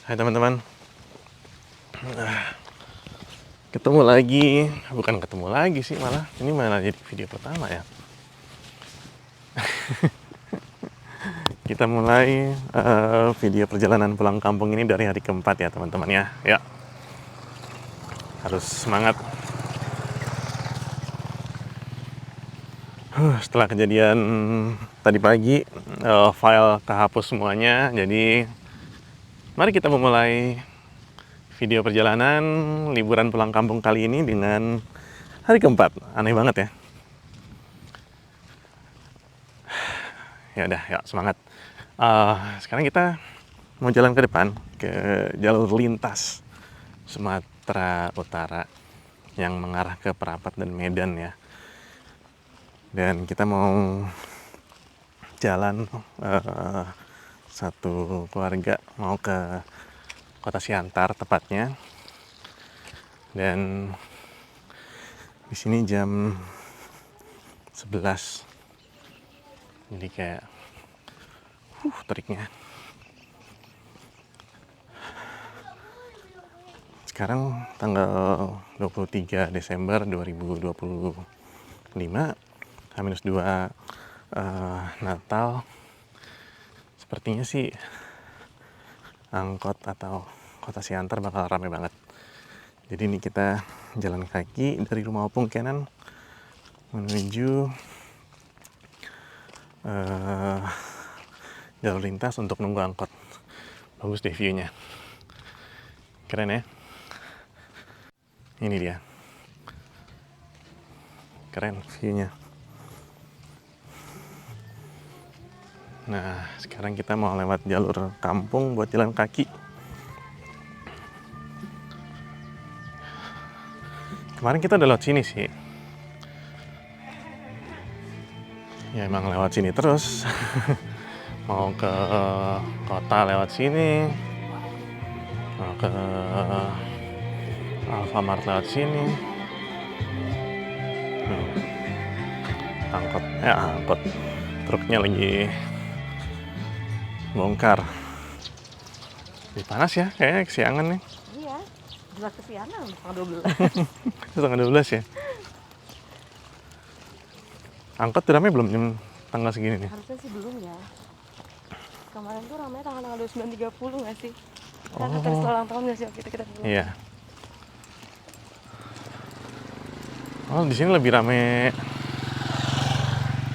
Hai teman-teman, ketemu lagi, bukan ketemu lagi sih malah, ini malah jadi video pertama ya. Kita mulai video perjalanan pulang kampung ini dari hari keempat ya teman-teman ya. Ya, harus semangat. Setelah kejadian tadi pagi, file kehapus semuanya, jadi mari kita memulai video perjalanan liburan pulang kampung kali ini dengan hari keempat. Aneh banget ya. Ya udah, ya semangat. Sekarang kita mau jalan ke depan ke jalur lintas Sumatera Utara yang mengarah ke Perapat dan Medan ya. Dan kita mau jalan satu keluarga mau ke Kota Siantar tepatnya. Dan di sini jam 11. Jadi kayak teriknya. Sekarang tanggal 23 Desember 2025, H-2 Natal. Sepertinya sih angkot atau Kota Siantar bakal rame banget. Jadi ini kita jalan kaki dari rumah Opung Kenan menuju jalur lintas untuk nunggu angkot. Bagus deh view-nya. Keren ya. Ini dia. Keren view-nya. Nah, sekarang kita mau lewat jalur kampung buat jalan kaki. Kemarin kita udah lewat sini sih. Ya emang lewat sini terus. Mau ke kota lewat sini. Mau ke Alfamart lewat sini. Angkot. Truknya lagi bongkar. Lebih panas ya, kayaknya kesiangan nih. Iya, jelas kesiangan, setengah 12 ya. Angkot tuh ramai belum jam tanggal segini nih? Harusnya sih belum ya. Kemarin tuh ramai tanggal 29.30 nggak sih? Kan hari ulang tahun nggak sih waktu itu kita belum. Iya. Oh, di sini lebih ramai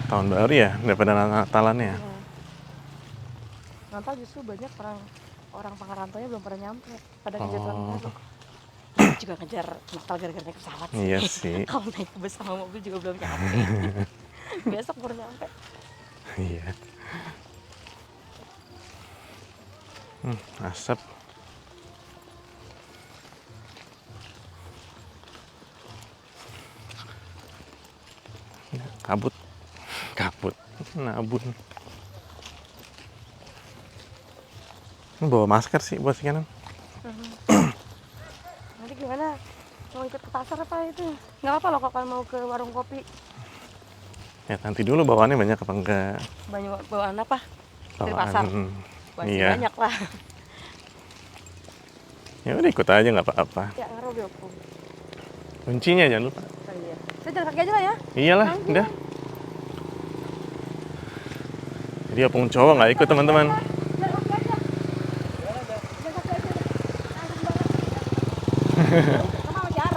tahun baru ya daripada Natalannya. Iya. Natal justru banyak orang pengerantaunya belum pada nyampe pada ngejar tahun baru. Juga ngejar Natal gara-gara naik pesawat sih. Iya sih. Kalau naik bus sama mobil juga belum nyampe. Besok baru nyampe. Iya. Asap. Kabut, nabun. Ini bawa masker sih buat si Kenan. Nanti gimana? Mau ikut ke pasar apa itu? Nggak apa-apa loh kalau mau ke warung kopi. Ya nanti dulu bawaannya banyak apa enggak? Bawaan apa? Dari pasar. Masih Iya. banyak lah. Ya udah ikut aja nggak apa-apa. Ya ngaruh Opung. Kuncinya jangan lupa. Oh, iya. Saya jalan kaki aja lah ya. Iyalah, udah. Jadi Opung cowok nggak ikut teman-teman.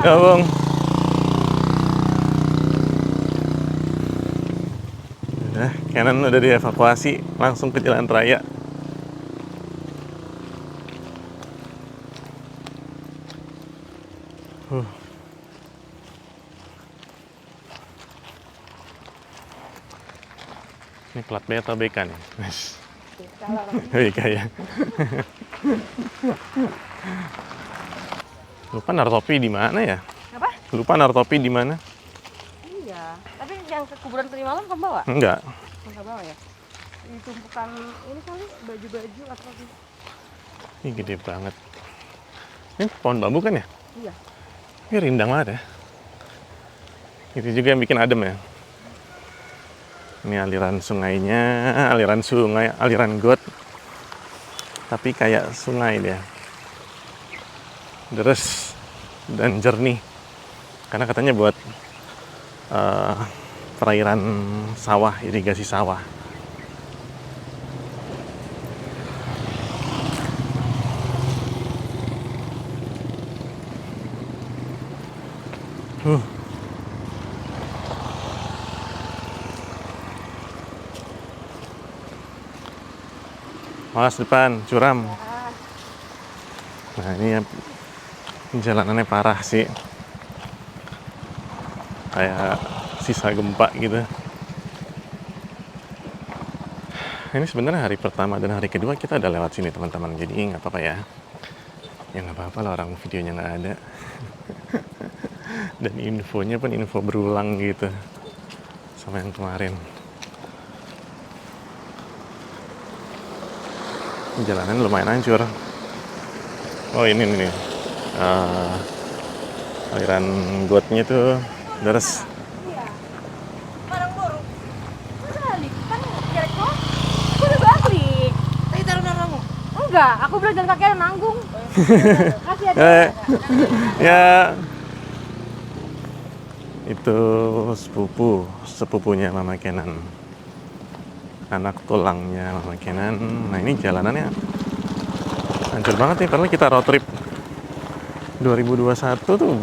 Gabung. Udah, Kenan udah dievakuasi langsung ke jalan raya. Ini plat B atau BK nih? BK ya. Lupa naruh topi di mana ya? Apa? Lupa naruh topi di mana? Iya. Tapi yang ke kuburan tadi malam kamu bawa? Enggak. Enggak bawa ya? Ditumpukan ini kali baju-baju atau apa? Ini gede banget. Ini pohon bambu kan ya? Iya. Ini rindang banget ya. Itu juga yang bikin adem ya. Ini aliran sungainya, aliran got. Tapi kayak sungai dia. deres dan jernih. Karena katanya buat perairan sawah, irigasi sawah. Awas depan, curam. Nah ini jalanannya parah sih. Kayak sisa gempa gitu. Ini sebenarnya hari pertama dan hari kedua kita udah lewat sini teman-teman. Jadi nggak apa-apa ya. Ya nggak apa-apa lah, orang videonya nggak ada. Dan infonya pun info berulang gitu. Sama yang kemarin. Jalanan lumayan hancur. Oh ini nih. Aliran gotnya tuh deres. Barang buruk. Masa balik? Kan jelek kok. Aku udah balik. Tadi taruh kamu? Enggak, aku bilang jalan kaki ada nanggung. Kasih aja. Ya. Itu sepupunya Mama Kenan. Anak tulangnya Mama Kenan. Nah ini jalanannya hancur banget nih, padahal kita road trip 2021 tuh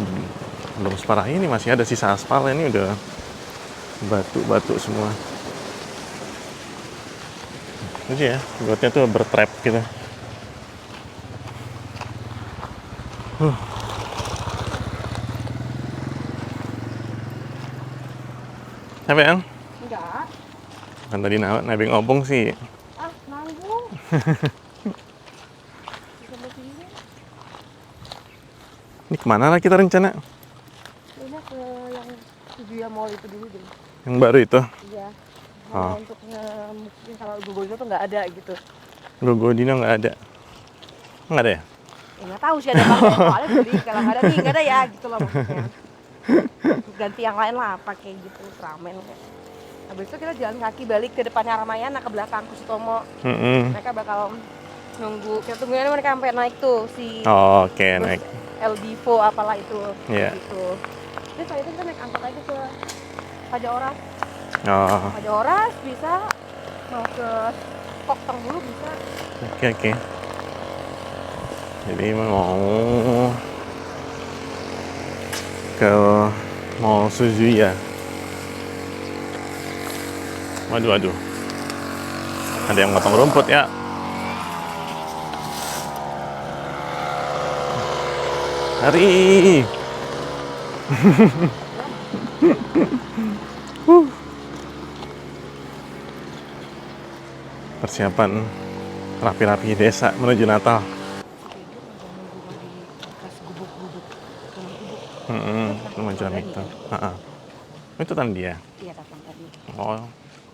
belum separah ini, masih ada sisa aspal. Ini udah batu-batu semua. Itu ya, gotnya tuh bertrap gitu. Capek kan? Enggak. Kan tadi nebeng obong sih. Ah, nanggung. Bisa sini. Ini kemana lah kita rencana? Ini ke yang Studio Mall itu dulu deh. Yang baru itu? Iya. Oh. Untuk mungkin kalau Google itu tuh nggak ada gitu. Gogodino nggak ada? Nggak ada ya? Ya nggak tahu sih ada apa. Soalnya beli kalau nggak ada nih nggak ada ya gitu loh maksudnya. Ganti yang lain lah pakai gitu ramen kayak. Habis itu kita jalan kaki balik ke depannya Ramayana, ke belakang Kusutomo. Mereka bakal nunggu, kita tungguin mereka sampai naik tuh si Oh, oke, naik. El Divo apalah itu. Iya. Gitu. Terus setelah itu kita naik angkot aja ke Raja Oras. Oh, Raja Oras bisa, mau ke Koktong dulu bisa. oke. Jadi mau ke Mall Suzuya. Waduh. Ada yang potong rumput ya. Hari. Persiapan rapi-rapi desa menuju Natal. Kemajuan itu. Itu kan dia. Iya datang tadi. Oh,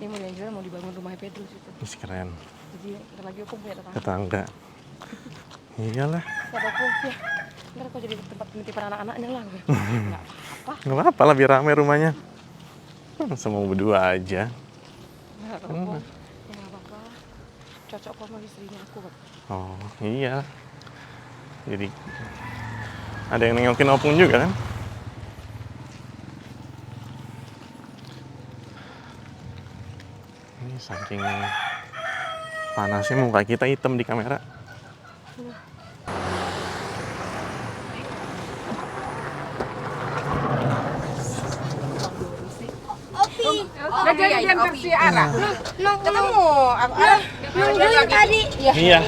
Dia mau jual mau dibangun rumah Pedro situ. ini keren. Jadi ntar lagi aku punya tetangga. Tetangga. Iyalah. Siapa aku ya. Ntar aku jadi tempat penitipan anak-anaknya lah. Nggak apa-apa. Nggak apa-apa lah, biar rame rumahnya. Semua berdua aja. Nggak apa-apa. Ya nggak apa-apa. Cocok kok sama istrinya aku kan. Oh iya. Jadi ada yang nengokin opung juga kan? Ini saking panasnya muka kita hitam di kamera. Udah jadi diantar si Ara. Ketemu. Nungguin tadi. Iya.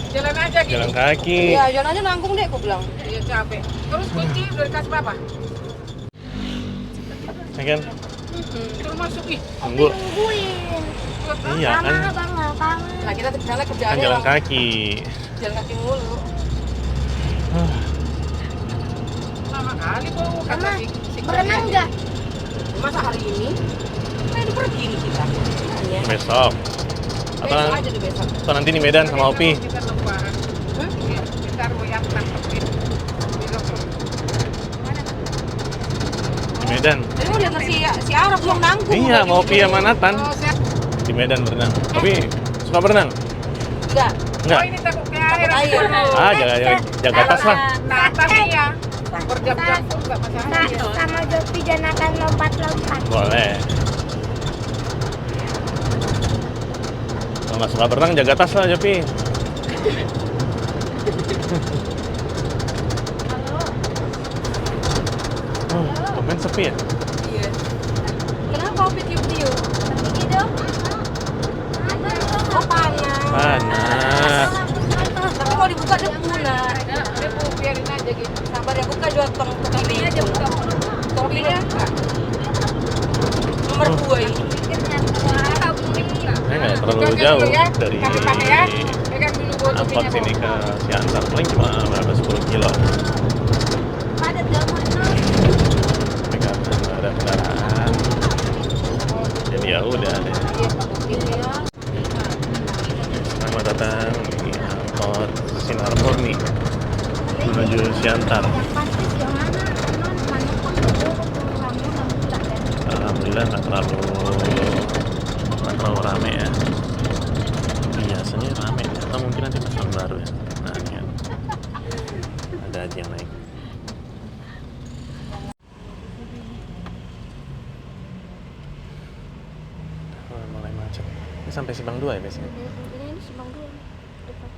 Jalan aja gitu. Jalan kaki. Iya jalan aja nanggung deh aku bilang. Iya capek. Terus kunci udah dikasih berapa? Ya kan? Terus masuk ih. Tunggu. Nungguin. Iya kan? Nah kita ke sana Kan kerjaannya jalan kaki. jalan kaki mulu. Lama kali bau kata si Berenang enggak? Masa hari ini? Kan udah pergi nih kita. Iya. Besok. Besok aja deh besok. Atau nanti di Medan sama Opi. Kita lebaran. Kita royak nangkepin. Di Medan. Jadi mau diantar si Arab belum nanggung. Iya, mau Opi sama Nathan. Oh, siap. Di Medan berenang. Opi suka berenang? Enggak. Enggak. Oh, ini takut kayak takut air. Jaga tas lah. Nah, atasnya ya. Berjam-jam pun nggak masalah. Sama Jopi dan akan lompat-lompat. Boleh. Kalau nggak suka berenang, jaga tas lah, Jopi. Oh, tumben sepi ya? Iya. Kenapa Opi tiup-tiup? Oh, panas. Panas. Tapi mau dibuka debu, Nak. Dia mau biarin aja gitu. Sabar ya, buka juga topinya aja buka. Topinya nomor 2 ini. Saya nggak terlalu Pegangnya jauh dulu ya. dari Pakai ya. Pegang dulu buat angkot topinya, sini Bu. ke Siantar, paling cuma berapa 10 kilo. Tapi karena nggak ada kendaraan, jadi ya udah deh. Selamat datang di angkot Sinar Murni menuju Siantar. Alhamdulillah nggak terlalu rame ya. Biasanya rame atau mungkin nanti pas tahun baru ya. Nah ini kan ada aja yang naik. Oh, mulai macet. Ini sampai Simpang 2 ya biasanya? Ini Simpang 2 depan.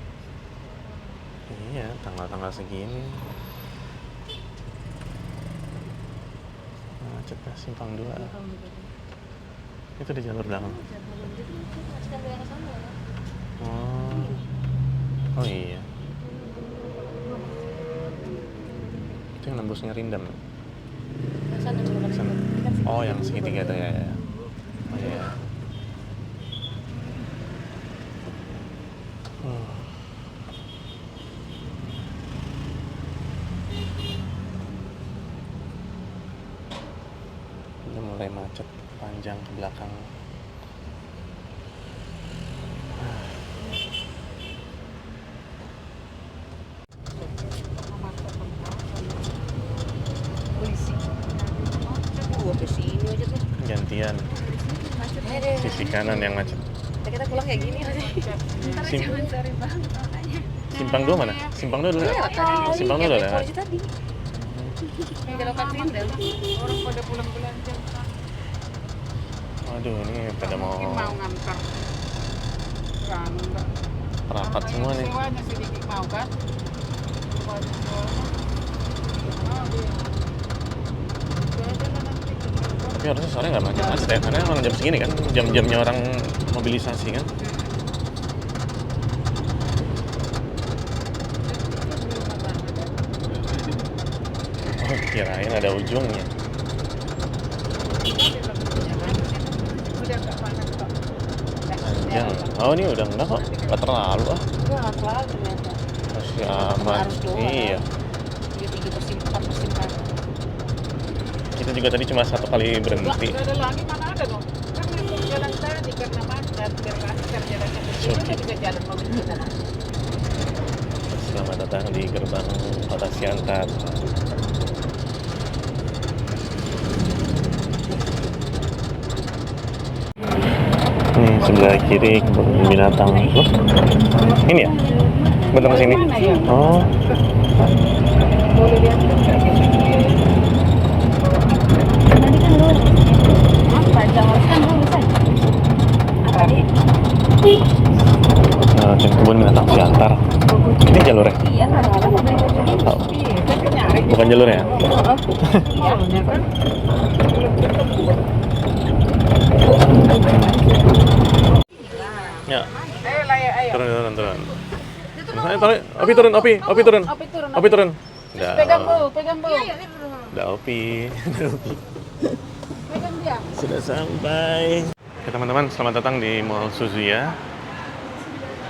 Iya, tanggal-tanggal segini. Macet ya, Simpang 2. Itu di jalur belakang. Oh. Oh iya. Itu yang nembusnya Rindam. Sana. Oh, yang segitiga itu ya. Oh iya. Ini mulai macet panjang ke belakang. Polisi. Gua ke sini aja tuh. Gantian. Sisi kanan yang macet. Kita pulang kayak gini nanti. Simpang 2 mana? Simpang 2 dulu ya? Simpang 2 dulu ya? Polisi tadi. Yang belokan Rindel. Orang pada pulang belanja. Waduh, ini pada Mungkin mau mau ngantar. Enggak. rapat semua nih. Sewanya sedikit mau kan? Tapi harusnya sore nggak macet ya, karena orang jam segini kan, jam-jamnya orang mobilisasi kan. Oh, kirain ada ujungnya. Udah enggak panas kok. Panjang. Oh, ini udah enggak kok, nggak terlalu ah. Enggak terlalu ternyata. Masih aman. Harus doang. Iya. Dia 3 persimpangan persimpangan. Kita juga tadi cuma satu kali berhenti. Enggak ada lagi, mana ada dong? Kan memang jalan tadi karena macet, biar jalannya kecil, Oke. bisa jalan mobil kita. Selamat datang di gerbang kota Siantar. Nih sebelah kiri kebun binatang. Loh, ini ya? Bener ke sini? Oh, kebun binatang Siantar. Ini jalurnya? Oh, bukan jalurnya? Ya, Ayo lah ya, ayo. turun. Opi turun. Opi turun. Opi turun. Udah, Pegang Bu, pegang Bu. udah Opi. Pegang dia. Sudah sampai. Oke teman-teman, selamat datang di Mall Suzuya,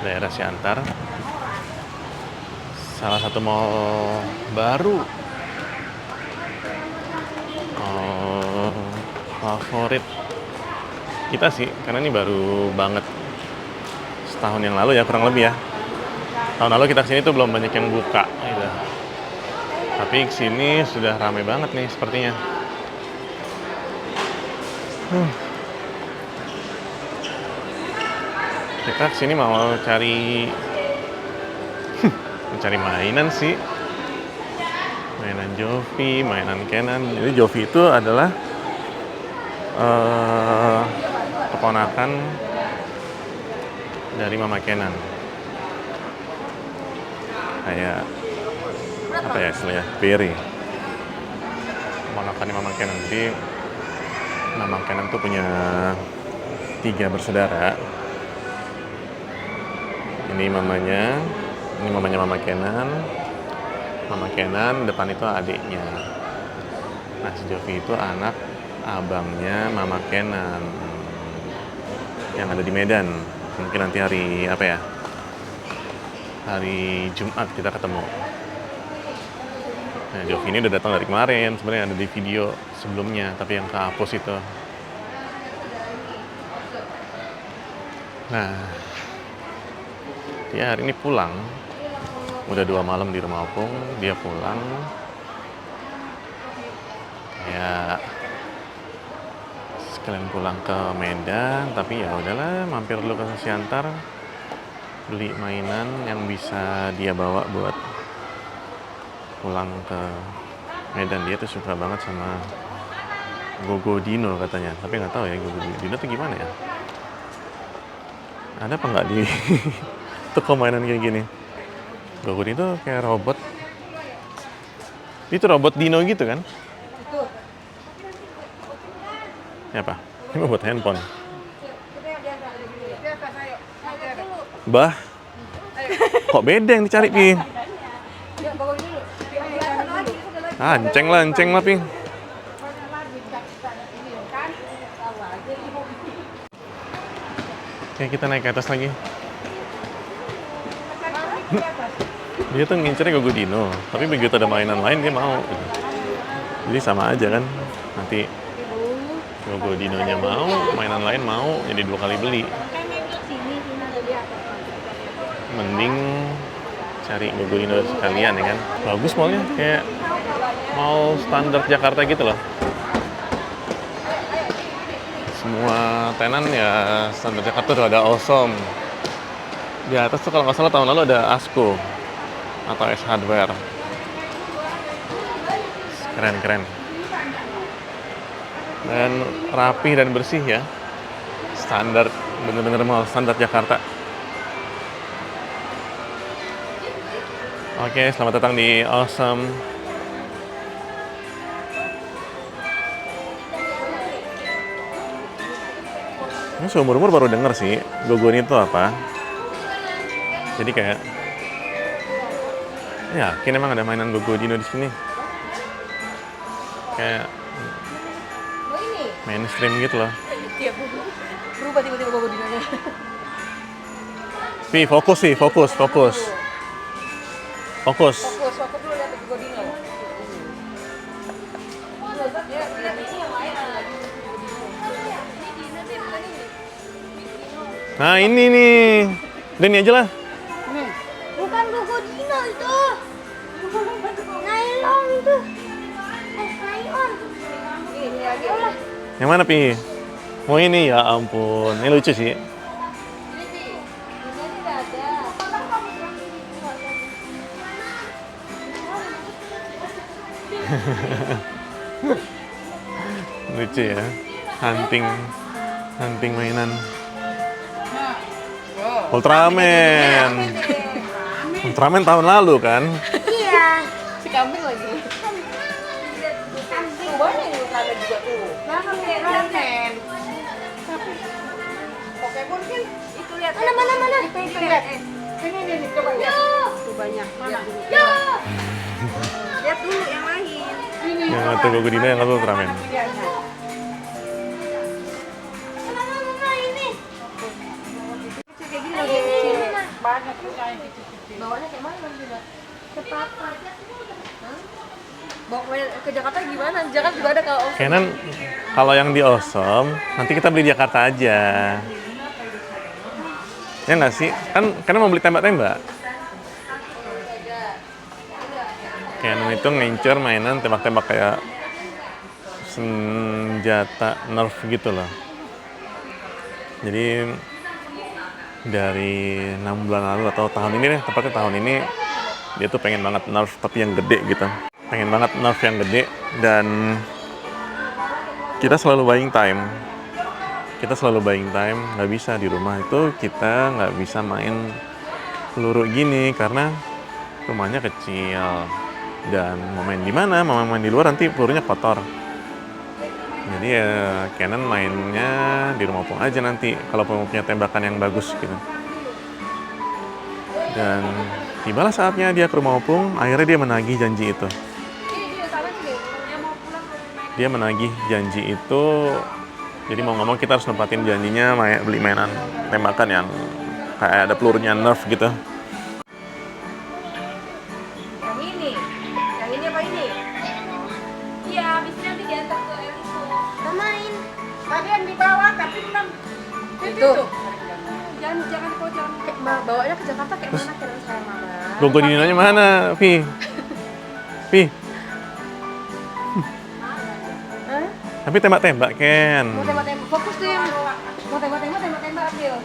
daerah Siantar. Salah satu mall baru, favorit kita sih, karena ini baru banget setahun yang lalu ya, kurang lebih ya. Tahun lalu kita kesini tuh belum banyak yang buka gitu. Tapi kesini sudah ramai banget nih sepertinya. Kita kesini mau cari cari mainan sih. Mainan Jovi, mainan Kenan. Jadi Jovi itu adalah keponakan dari Mama Kenan. Kayak apa ya istilahnya? Peri. Keponakan Mama Kenan. Jadi Mama Kenan tuh punya 3 bersaudara. Ini mamanya Mama Kenan. Mama Kenan, depan itu adiknya. Nah, si Jovi itu anak abangnya Mama Kenan yang ada di Medan. Mungkin nanti hari apa ya? Hari Jumat kita ketemu. Nah, Jovi ini udah datang dari kemarin. Sebenarnya ada di video sebelumnya, tapi yang kehapus itu. Nah, dia hari ini pulang. Udah 2 malam di rumah opung, dia pulang. Ya, sekalian pulang ke Medan, tapi ya udahlah, mampir dulu ke Siantar, beli mainan yang bisa dia bawa buat pulang ke Medan. Dia tuh suka banget sama Gogo Dino katanya, tapi nggak tahu ya Gogo Dino tuh gimana ya. Ada apa nggak di toko mainan kayak gini? Gogo Dino kayak robot. Itu robot Dino gitu kan? Ini apa? Ini buat handphone. Bah, kok beda yang dicari, Pi? Ah, enceng lah, Pi. Oke, kita naik ke atas lagi. Dia tuh ngincernya Gogo Dino, tapi begitu ada mainan lain dia mau. Jadi sama aja kan, nanti Gogo Dinonya mau, mainan lain mau, jadi 2 kali beli. Mending cari Gogo Dino sekalian ya kan. Bagus mallnya, kayak mall standar Jakarta gitu loh. Semua tenan ya standar Jakarta tuh ada Awesome. Di atas tuh kalau nggak salah tahun lalu ada Asko atau S Hardware. Keren. Dan rapi dan bersih ya. Standar, bener-bener mall standar Jakarta. Oke, selamat datang di Awesome. Ini seumur-umur baru denger sih Gogo ini tuh apa. Jadi kayak yakin emang ada mainan Gogo Dino di sini. Kayak mainstream gitu loh. Iya, berubah tiba-tiba Gogo Dinonya. Pi, fokus sih, fokus. Fokus dulu lihat Gogo Dino. Lihat ini yang lain lagi. Nah ini nih, udah ini aja lah. Bukan Gogo Dino itu. Nylon itu. Nylon. Ini lagi. Yang mana Pi? Oh ini, ya ampun, ini lucu sih. Lucu ya, hunting mainan. Ultraman tahun lalu kan? Iya. Si kambing lagi. Tuh banyak yang Ultraman juga tuh. Ultraman. Pokemon kan itu lihat. Mana? Itu lihat. Ini coba lihat. Tuh banyak. Mana? Lihat dulu yang lain. Ini. Yang satu Gogo Dino, yang satu Ultraman. Banyak juga yang kecil-kecil. Bawanya kayak mana juga? Ke papa. Bawa ke Jakarta gimana? Jakarta juga ada kalau Kenan, kalau yang di Awesome, nanti kita beli di Jakarta aja. Ya nggak sih? Kan mau beli tembak-tembak. Kenan itu ngincer mainan tembak-tembak kayak senjata Nerf gitu loh. Jadi dari 6 bulan lalu atau tahun ini deh, tepatnya tahun ini Dia tuh pengen banget Nerf tapi yang gede gitu. Pengen banget Nerf yang gede, dan kita selalu buying time. Kita selalu buying time, nggak bisa di rumah itu kita nggak bisa main peluru gini karena rumahnya kecil dan mau main di mana, mau main di luar nanti pelurunya kotor. Jadi ya Canon mainnya di rumah opung aja nanti kalau mau punya tembakan yang bagus gitu. Dan tibalah saatnya dia ke rumah opung, akhirnya dia menagih janji itu. Dia menagih janji itu, jadi mau ngomong kita harus nempatin janjinya beli mainan tembakan yang kayak ada pelurunya Nerf gitu. Yang ini apa ini? Iya, habis nanti diantar ke Eliso. Mau main. Tadi yang di bawah tapi belum. Itu. Jangan kok jangan bawanya ke Jakarta kayak mana kira saya Mama. Logo Dinanya mana, Vi? Vi? Hah? Tapi tembak-tembak, Ken. Mau tembak-tembak, fokus tuh yang mau tembak-tembak ambil.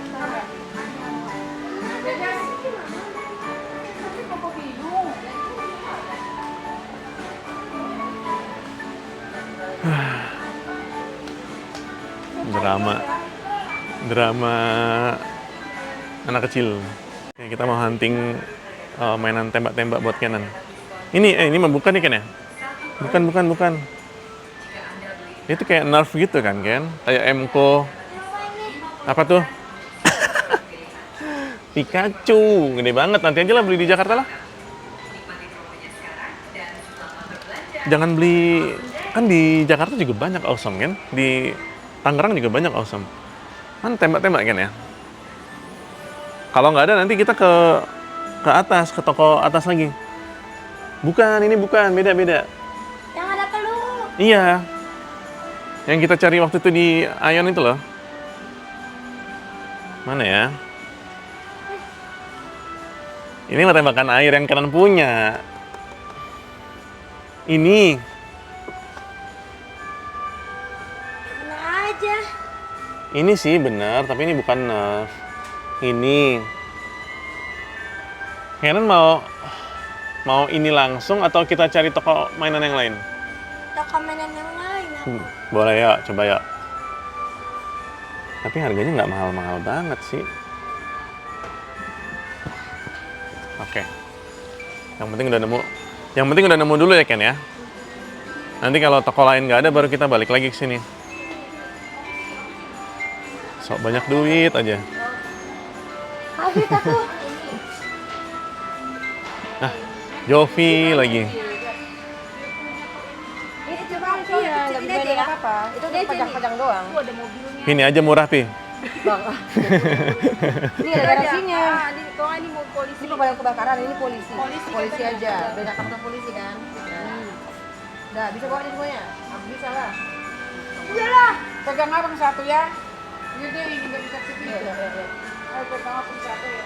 Drama anak kecil. Oke, kita mau hunting mainan tembak-tembak buat Canon. Ini bukan nih Ken ya? Bukan. Itu kayak Nerf gitu kan, Ken? Kayak Emco. Apa tuh? Pikachu, gede banget. Nanti aja lah beli di Jakarta lah. Jangan beli, kan di Jakarta juga banyak awesome kan? Di Tangerang juga banyak awesome. Kan tembak-tembak kan ya? Kalau nggak ada nanti kita ke atas, ke toko atas lagi. Bukan, ini bukan, beda. Yang ada peluru. Iya. Yang kita cari waktu itu di Ion itu loh. Mana ya? Ini mah tembakan air yang Canon punya. Ini. Mana aja. Ini sih benar, tapi ini bukan Nerf. Ini. Canon mau ini langsung atau kita cari toko mainan yang lain? Toko mainan yang lain apa? Boleh ya, coba ya. Tapi harganya nggak mahal-mahal banget sih. Oke. Yang penting udah nemu dulu ya Ken ya. Nanti kalau toko lain nggak ada baru kita balik lagi ke sini. Sok banyak duit aja. Habis aku. Nah, Jovi lagi. Ini coba iya, nggak bisa ada apa-apa. Itu udah pajang-pajang doang. Ada mobilnya. Ini aja murah, Pi. Bang. Ini ada garasinya. Ini mau polisi. Ini pemadam kebakaran, ini polisi. Polisi aja. Beda kantor polisi kan. Nah, bisa bawa ini semuanya. Bisa lah. Iyalah. Pegang abang satu ya. Ini nggak bisa sini. Iya. Ayo pegang abang satu ya.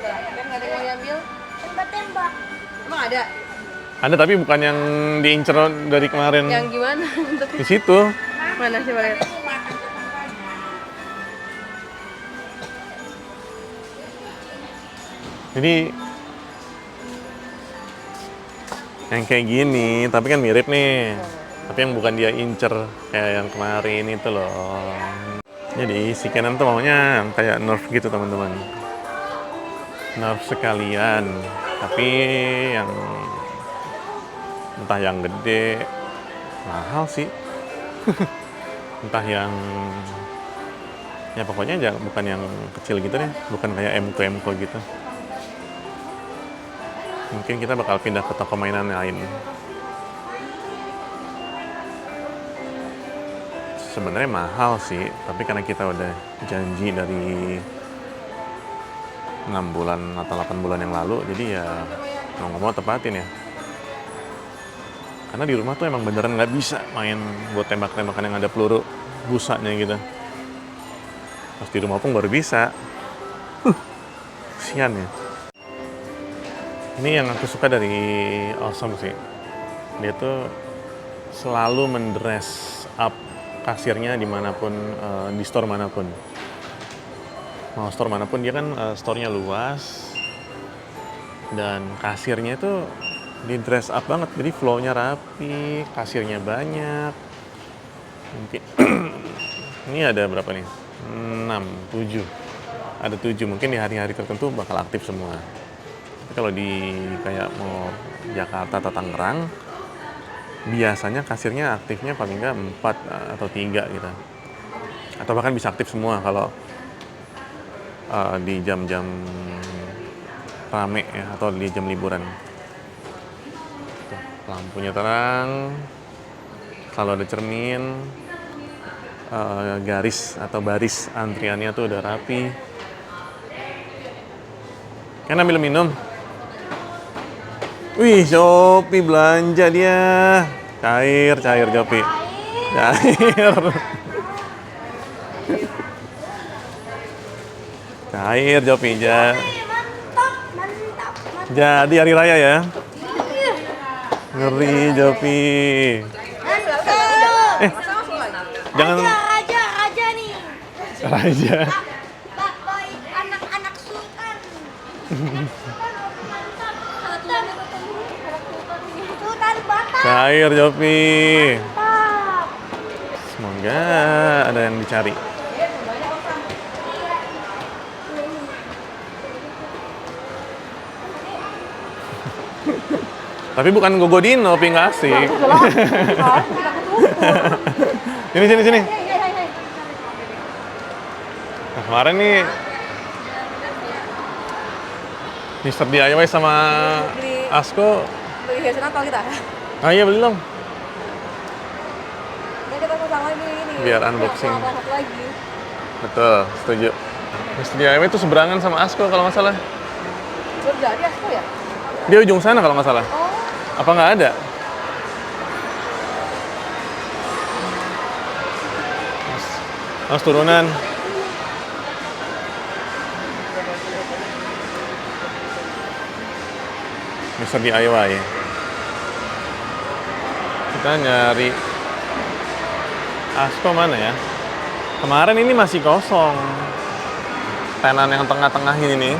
Kan nggak ada yang mau diambil? Tembak-tembak. Emang ada? Ada tapi bukan yang diincer dari kemarin. Yang gimana? Di situ. Mana coba lihat? Jadi yang kayak gini, tapi kan mirip nih. Tapi yang bukan dia incer kayak yang kemarin itu loh. Jadi si Canon tuh maunya yang kayak Nerf gitu teman-teman. Nerf sekalian, tapi yang entah yang gede, mahal sih. Entah yang ya pokoknya bukan yang kecil gitu deh, bukan kayak Emco gitu. Mungkin kita bakal pindah ke toko mainan lain. Sebenarnya mahal sih, tapi karena kita udah janji dari 6 bulan atau 8 bulan yang lalu, jadi ya mau nggak mau tepatin ya. Karena di rumah tuh emang beneran nggak bisa main buat tembak-tembakan yang ada peluru busanya gitu. Pas di rumah pun baru bisa. Kasian ya. Ini yang aku suka dari Awesome sih. Dia tuh selalu mendress up kasirnya dimanapun, di store manapun. mau store manapun dia kan store-nya luas dan kasirnya itu di dress up banget, jadi flow-nya rapi, kasirnya banyak. Mungkin ini ada berapa nih? 6, 7. Ada 7, mungkin di hari-hari tertentu bakal aktif semua. Tapi kalau di kayak mau Jakarta atau Tangerang, biasanya kasirnya aktifnya paling nggak 4 atau 3 gitu. Atau bahkan bisa aktif semua kalau di jam-jam rame ya, atau di jam liburan. Tuh, lampunya terang, kalau ada cermin, garis atau baris antriannya tuh udah rapi. Kan ambil minum. Wih, Jopi belanja dia. Cair Jopi. Cair. Cair Jopi. Jadi hari raya ya. Ngeri Jopi. Jangan Raja nih. Raja. Boy, anak-anak sultan. Sultan Batak. Cair Jopi. Mantap. Semoga ada yang dicari. Tapi bukan Gogodino, Pi, nggak asik. Sini. Nah, kemarin nih Mister DIY sama Asko. Beli hiasan apa kita? Ah iya, beli dong. Ya kita sama ini. Biar unboxing. Satu lagi. Betul, setuju. Mister DIY itu seberangan sama Asko kalau nggak salah. Belum jadi aku ya? Dia ujung sana kalau nggak salah. Oh, Apa nggak ada? Mas turunan. Mister DIY. Kita nyari Asko mana ya? Kemarin ini masih kosong. Tenan yang tengah-tengah ini nih.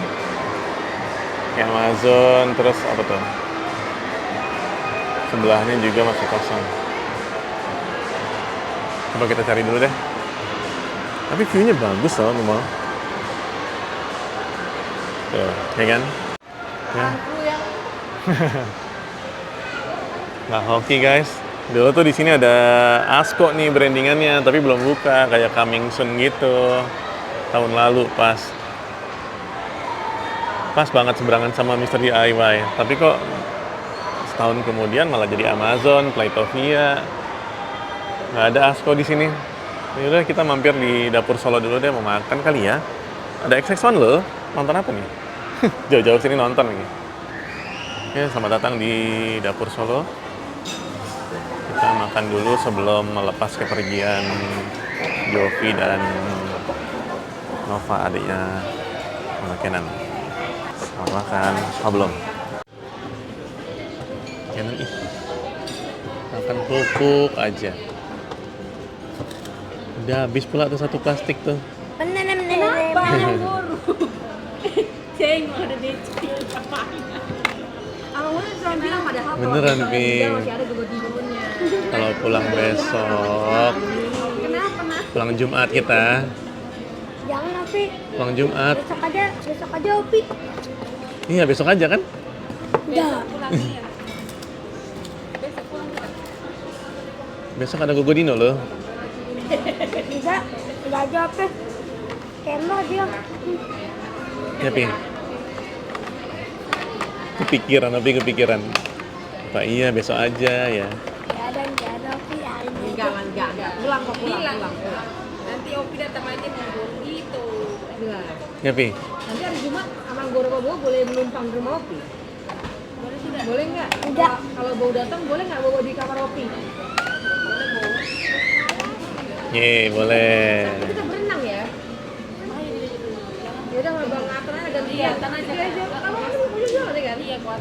Kayak Amazon, terus apa tuh? Sebelahnya juga masih kosong. Coba kita cari dulu deh. Tapi view-nya bagus loh, di mall. Tuh, ya kan? Ya. aku yang Nah, hoki guys. Dulu tuh di sini ada Asko nih brandingannya, tapi belum buka, kayak coming soon gitu. Tahun lalu pas banget seberangan sama Mister DIY. Tapi kok setahun kemudian malah jadi Amazon, Playtopia. Nggak ada Asko di sini. Yaudah kita mampir di dapur Solo dulu deh, mau makan kali ya. Ada XX1 loh. Nonton apa nih? Jauh-jauh sini nonton lagi. Ya, selamat datang di dapur Solo. Kita makan dulu sebelum melepas kepergian Jovi dan Nova, adiknya Mama Kenan. Selamat makan. Belum. Kenan makan kerupuk aja. Udah habis pula tuh satu plastik tuh. Kenapa? Ceng, ada DC. Abang gue cuma bilang padahal Beneran, Pi. masih ada Gogodinonya. Kalau pulang besok, pulang Jumat kita. Jangan Opi, Pulang Jumat. besok aja Opi. Iya, besok aja kan? Enggak. Besok ada Gogodino loh. Enggak aja Opi. Kemo dia. Ya, Pi. Kepikiran. Pak iya, besok aja ya. Enggak ada Opi hari ini. Enggak. Pulang. Nanti Opi datang aja nganggur gitu. Enggak. Ya, Pi. Nanti hari Jumat Amang Goro Bobo boleh menumpang di rumah Opi? Boleh tidak? Boleh nggak? Enggak. Kalau Bobo datang boleh nggak bawa di kamar Opi? Ye, boleh. Tapi kita berenang ya? Ya udah nggak bang Atan aja ganti ya. Tanah aja. Kamu kan punya juga kan? Iya kuat.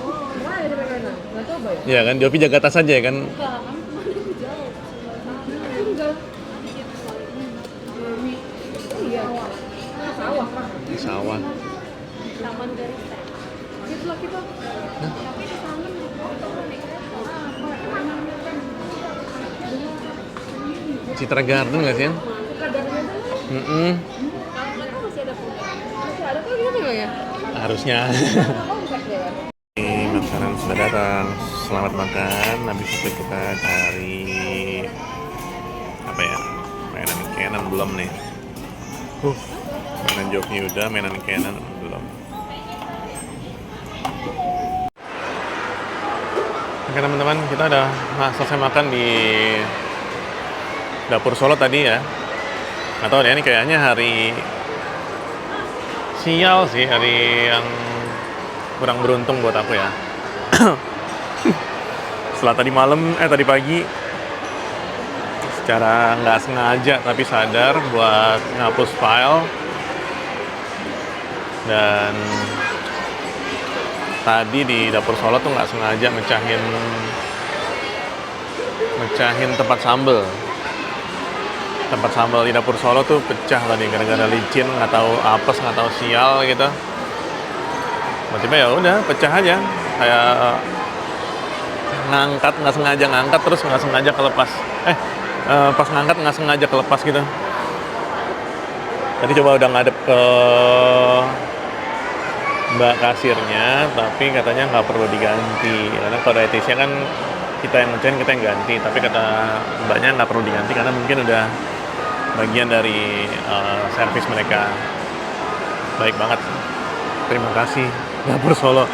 Oh, mana ada berenang? Nggak coba ya? Ya kan, Jovi jaga tas aja ya kan. Enggak. Iya. sawah. Taman Garissa. Gitu lah gitu. Tapi di sana Citra Garden nggak sih? Mm-mm. masih ada food. Masih ada tuh gitu nggak ya? Harusnya. Ini makanan sudah datang. Selamat makan. Habis itu kita cari apa ya? Mainan Canon belum nih. Mainan joki udah, mainan Canon belum. Oke teman-teman, kita udah selesai makan di Dapur Solo tadi ya. Nggak tahu deh, ini kayaknya hari sial sih, hari yang kurang beruntung buat aku ya. Setelah tadi pagi secara nggak sengaja tapi sadar buat ngapus file, dan tadi di Dapur Solo tuh nggak sengaja mecahin tempat sambal di Dapur Solo tuh pecah tadi gara-gara licin, nggak tahu apes, nggak tahu sial gitu. Tiba-tiba ya udah pecah aja, kayak nggak sengaja ngangkat terus nggak sengaja kelepas. Pas ngangkat nggak sengaja kelepas gitu. Tadi coba udah ngadep ke mbak kasirnya, tapi katanya nggak perlu diganti karena kode etisnya kan kita yang ngecain, kita yang ganti. Tapi kata mbaknya nggak perlu diganti karena mungkin udah bagian dari servis mereka. Baik banget, terima kasih Dapur Solo.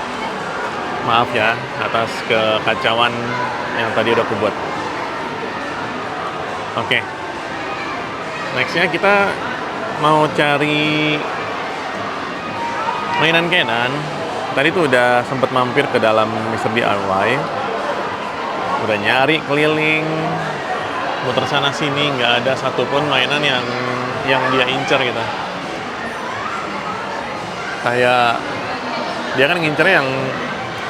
Maaf ya atas kekacauan yang tadi udah aku buat. Oke. Nextnya kita mau cari mainan Canon. Tadi tuh udah sempet mampir ke dalam Mr. DIY. Udah nyari keliling, muter sana sini, nggak ada satupun mainan yang dia incer gitu. Kayak dia kan ngincernya yang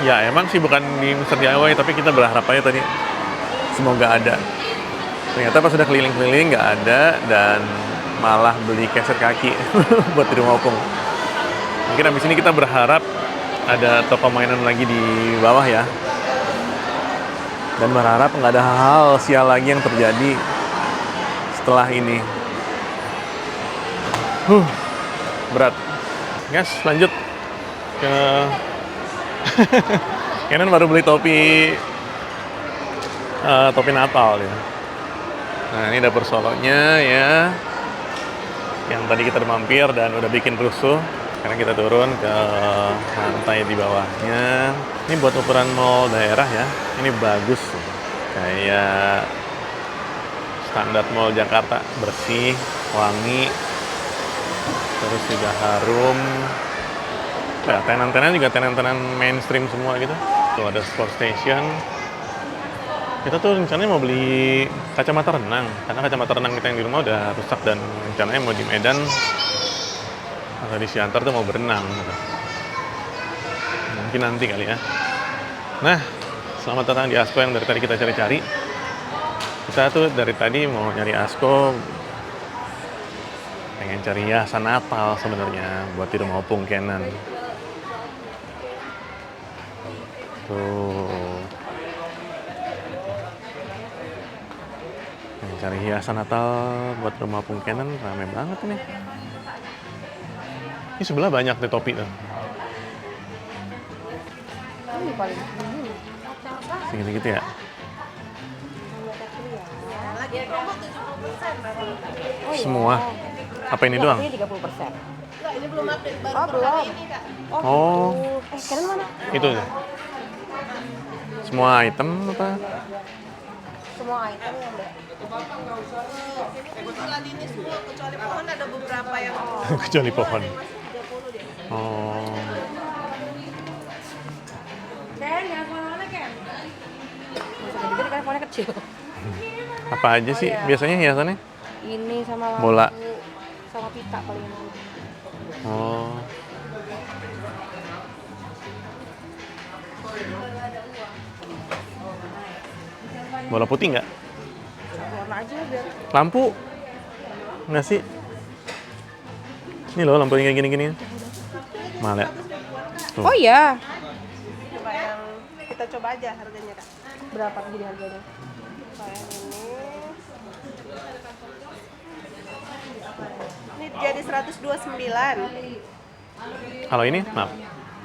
ya emang sih bukan di Mr. DIY, tapi kita berharap aja tadi semoga ada. Ternyata pas udah keliling-keliling nggak ada, dan malah beli keset kaki buat di rumah opung. Mungkin abis ini kita berharap ada toko mainan lagi di bawah ya, dan berharap nggak ada hal sial lagi yang terjadi setelah ini. Berat. Guys, lanjut ke Canon baru beli topi Natal ya. Nah ini Dapur Solonya ya, yang tadi kita udah mampir dan udah bikin rusuh. Sekarang kita turun ke lantai di bawahnya. Ini buat ukuran mall daerah ya. Ini bagus, kayak standar mall Jakarta, bersih, wangi, terus juga harum. Ya, tenan-tenan juga tenan-tenan mainstream semua gitu. Tuh ada sport station. Kita tuh rencananya mau beli kacamata renang, karena kacamata renang kita yang di rumah udah rusak, dan rencananya mau di Medan atau di Siantar tuh mau berenang gitu. Mungkin nanti kali ya. Nah, selamat datang di Asko yang dari tadi kita cari-cari. Kita tuh dari tadi mau nyari Asko, pengen cari hiasan Natal sebenarnya buat di rumah opung Canon. Tuh. Cari hiasan Natal buat rumah opung Canon, rame banget ini. Ini sebelah banyak deh topi tuh. Ini paling Segitu-gitu ya. lagi promo 70%. Semua. Apa ini doang? Ini 30%. Ini belum update baru Oh, belum. ini kak. Oh, Canon mana? itu. Semua item apa? Semua item ya, Mbak. Ini setelah ini semua kecuali pohon ada beberapa yang Kecuali pohon. Oh. Ken, yang mana Ken? Maksudnya juga kan fontnya kecil. Apa aja sih biasanya hiasannya? Ini sama lampu. Bola. Sama pita paling. Oh. Bola putih nggak? Warna aja biar. Lampu? Nggak sih? Ini loh lampu yang kayak gini-gini. Mahal ya? Tuh. Oh iya. Coba yang kita coba aja harganya kak. Berapa jadi harganya? Kalau yang ini jadi 129. Kalau ini, maaf.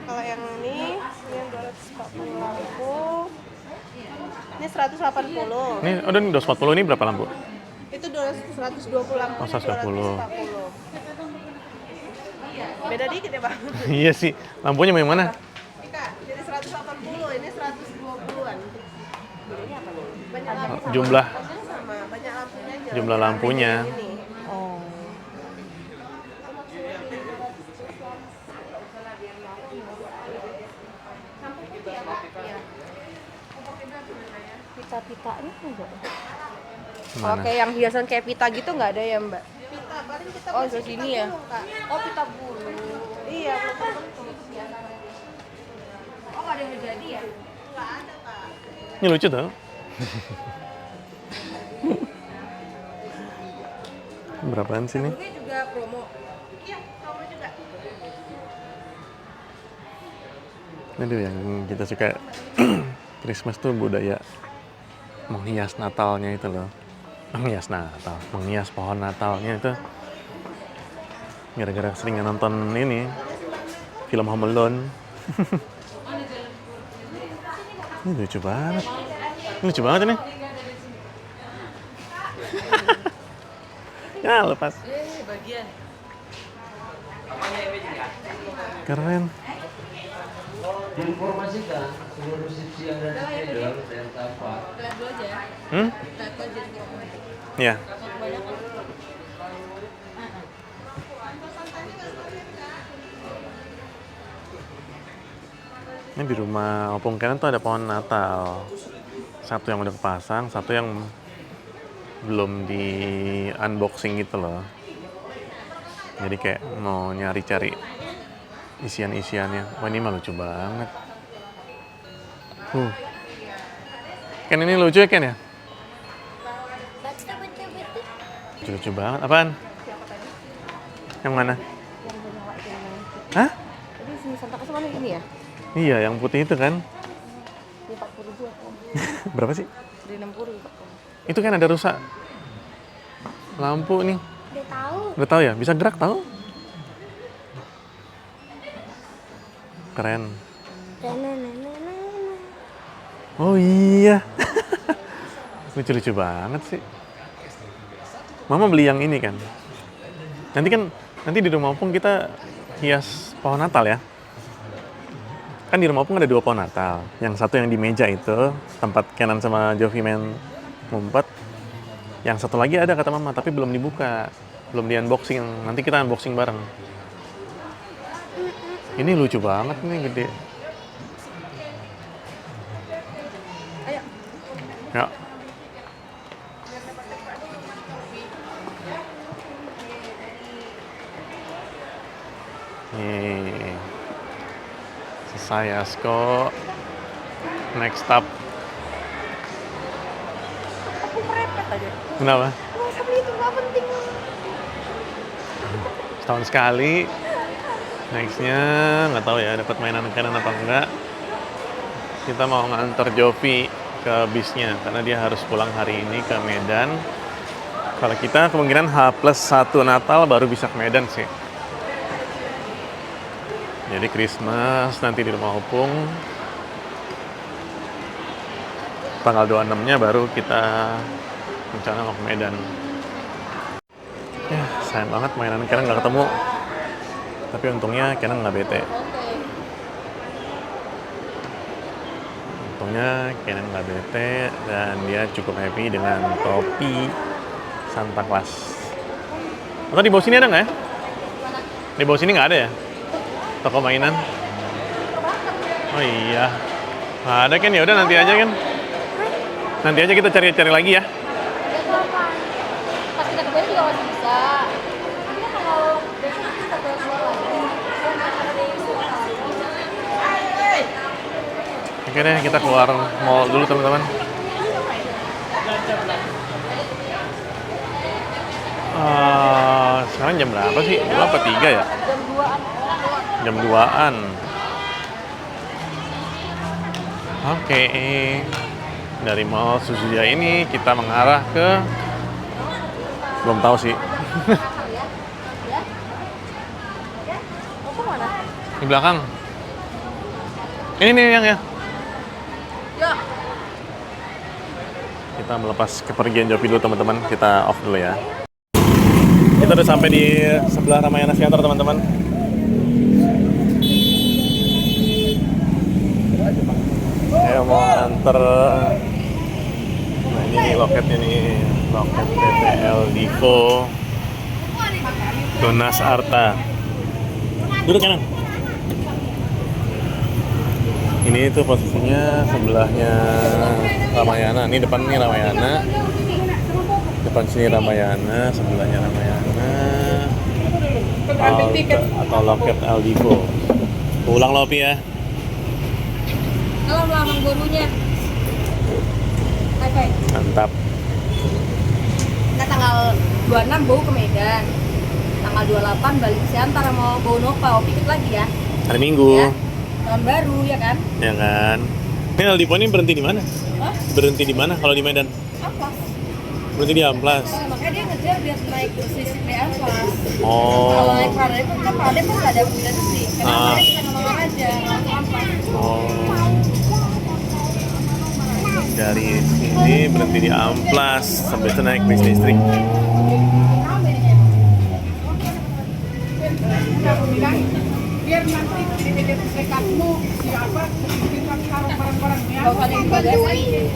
Kalau yang ini yang 240 lampu. Ini 180. Ini, oh, ini 240 ini berapa lampu? Itu 120 lampu. Oh, 120. 240. Beda dikit ya bang. Iya sih, lampunya yang mana? Ini kak, jadi 180, ini 120-an. Banyak lampu. Jumlah Sama, banyak lampunya aja. Jumlah lampunya. Ini. Oh. Pita-pitanya enggak? Kalau Mana? kayak yang hiasan kayak pita gitu nggak ada ya mbak? Pita, paling kita Oh, masih di sini ya? gulung, Kak. Oh pita bulu. Iya, belum terbentuk. Oh nggak ada yang jadi ya? Nggak ada kak. Ini lucu tuh. Berapaan sih ini? Ini juga promo. Iya, kamu juga. Ini tuh yang kita suka. Christmas tuh budaya menghias Natalnya itu loh. Menghias Natal, menghias pohon Natalnya itu. Gara-gara sering nonton ini film Home Alone. Ini lucu banget. Ini lucu banget ini. Ya lepas. Bagian. Keren. Diinformasikan seluruh sisi yang ada di schedule dan tanpa Lihat dulu aja ya. Hmm? Lihat aja promo. Ya. Ini di rumah Opung Kenan tuh ada pohon Natal. Satu yang udah kepasang, satu yang belum di unboxing gitu loh. Jadi kayak mau nyari-cari isian-isiannya. Wah ini mah lucu banget. Ken ini lucu ya Ken ya? Lucu-lucu banget. Apaan? Yang mana? Hah? Tadi sini Santa Claus mana ini ya? Iya, yang putih itu kan. Ini 40 aku. Berapa sih? Dari 60 Pak. Itu kan ada rusak. Lampu nih. Udah tahu. Udah tahu ya? Bisa gerak tahu? Keren. Oh iya. Lucu-lucu banget sih. Mama beli yang ini kan. Nanti di rumah Opung kita hias pohon Natal ya. Kan di rumah Opung ada 2 pohon Natal. Yang satu yang di meja itu, tempat Kenan sama Jovi main ngumpet. Yang satu lagi ada kata Mama, tapi belum dibuka. Belum di unboxing. Nanti kita unboxing bareng. Ini lucu banget nih, gede. Ayo. Ya. Nih. Selesai Asko. Next up. Aku merepet aja. Kenapa? Nggak usah beli itu, nggak penting. Setahun sekali. Nextnya nggak tahu ya dapat mainan Kenan apa enggak. Kita mau nganter Jovi ke bisnya karena dia harus pulang hari ini ke Medan. Kalau kita kemungkinan H+1 Natal baru bisa ke Medan sih. Jadi Christmas nanti di rumah Opung. Tanggal 26-nya baru kita rencana mau ke Medan. Ya, sayang banget mainan Kenan nggak ketemu. Tapi untungnya Kenan nggak bete. Untungnya Kenan nggak bete dan dia cukup happy dengan topi Santa Claus. Atau di bawah sini ada nggak ya? Di bawah sini nggak ada ya? Toko mainan? Oh iya. Nggak ada kan? Ya udah nanti aja kan. Nanti aja kita cari-cari lagi ya. Pas kita keluar juga masih bisa. Tapi kalau besok kita keluar lagi. Oke deh, kita keluar mall dulu teman-teman. Sekarang jam berapa sih? 2 apa 3 ya? Jam 2-an. jam 2-an. Oke, dari Mall Suzuya ini kita mengarah ke, belum tahu sih. Di belakang. Ini nih yang ya. Kita melepas kepergian Jopi dulu teman-teman. Kita off dulu ya. Kita udah sampai di sebelah Ramayana Center teman-teman. Saya mau anter. Nah ini loketnya nih, loket PPL Divo Tunas Arta. Duduk kanan. Ini tuh posisinya sebelahnya Ramayana. Ini depan nih Ramayana. Depan sini Ramayana, sebelahnya Ramayana. Atau loket Aldivo. Ulang Lopi ya. Kalau melamang gurunya. Oke. Mantap. Kita tanggal 26 bau ke Medan. Tanggal 28 balik ke Siantar mau bau Nova, pikir lagi ya. Hari Minggu. Ya. Tahun baru ya kan? Ya kan. Ini Aldivo ini berhenti di mana? Hah? Berhenti di mana kalau di Medan? Amplas. Berhenti di Amplas. Makanya dia ngejar biar naik ke sisi Amplas. Oh. Kalau naik Prada itu kan Prada pun nggak ada pilihan sih. Karena Ah. Prada kita ngomong aja langsung Amplas. Oh. Dari sini berhenti di Amplas, sampai itu naik bis listrik. Biar nanti di media pusatmu siapa kita taruh barang-barangnya. Kalau ada yang bagasi.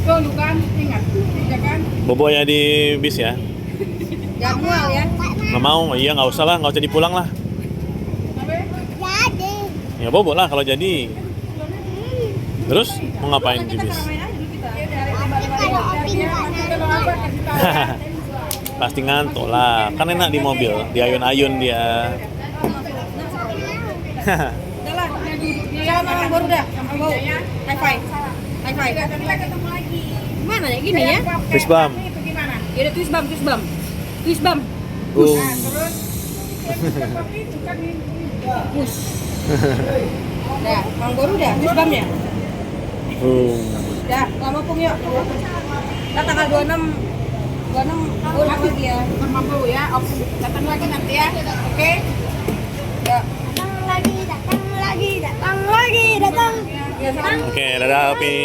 Tuh lu kan ingat, ya kan? Bobo ya di bis ya? Gak mual ya. Nggak mau? Iya nggak usah lah, nggak usah dipulang lah. Ya bobo lah kalau jadi. Terus mau ngapain di bis? Pasti ngantuk lah, kan enak di mobil, di ayun-ayun dia. Udah lah. Jalan Malang baru dah. Mau. High five. High five. Gimana ya gini ya? Bis bam. Yaudah twist bam, twist bam. Twist bam. Boom. Push. Dah, Malang baru dah. Twist bam ya. Boom. Dah, lama pung yuk. Kita tanggal 26 gue lagi ya. Sama bau ya, datang lagi nanti ya, oke? Ya. Oke, dadah Opi.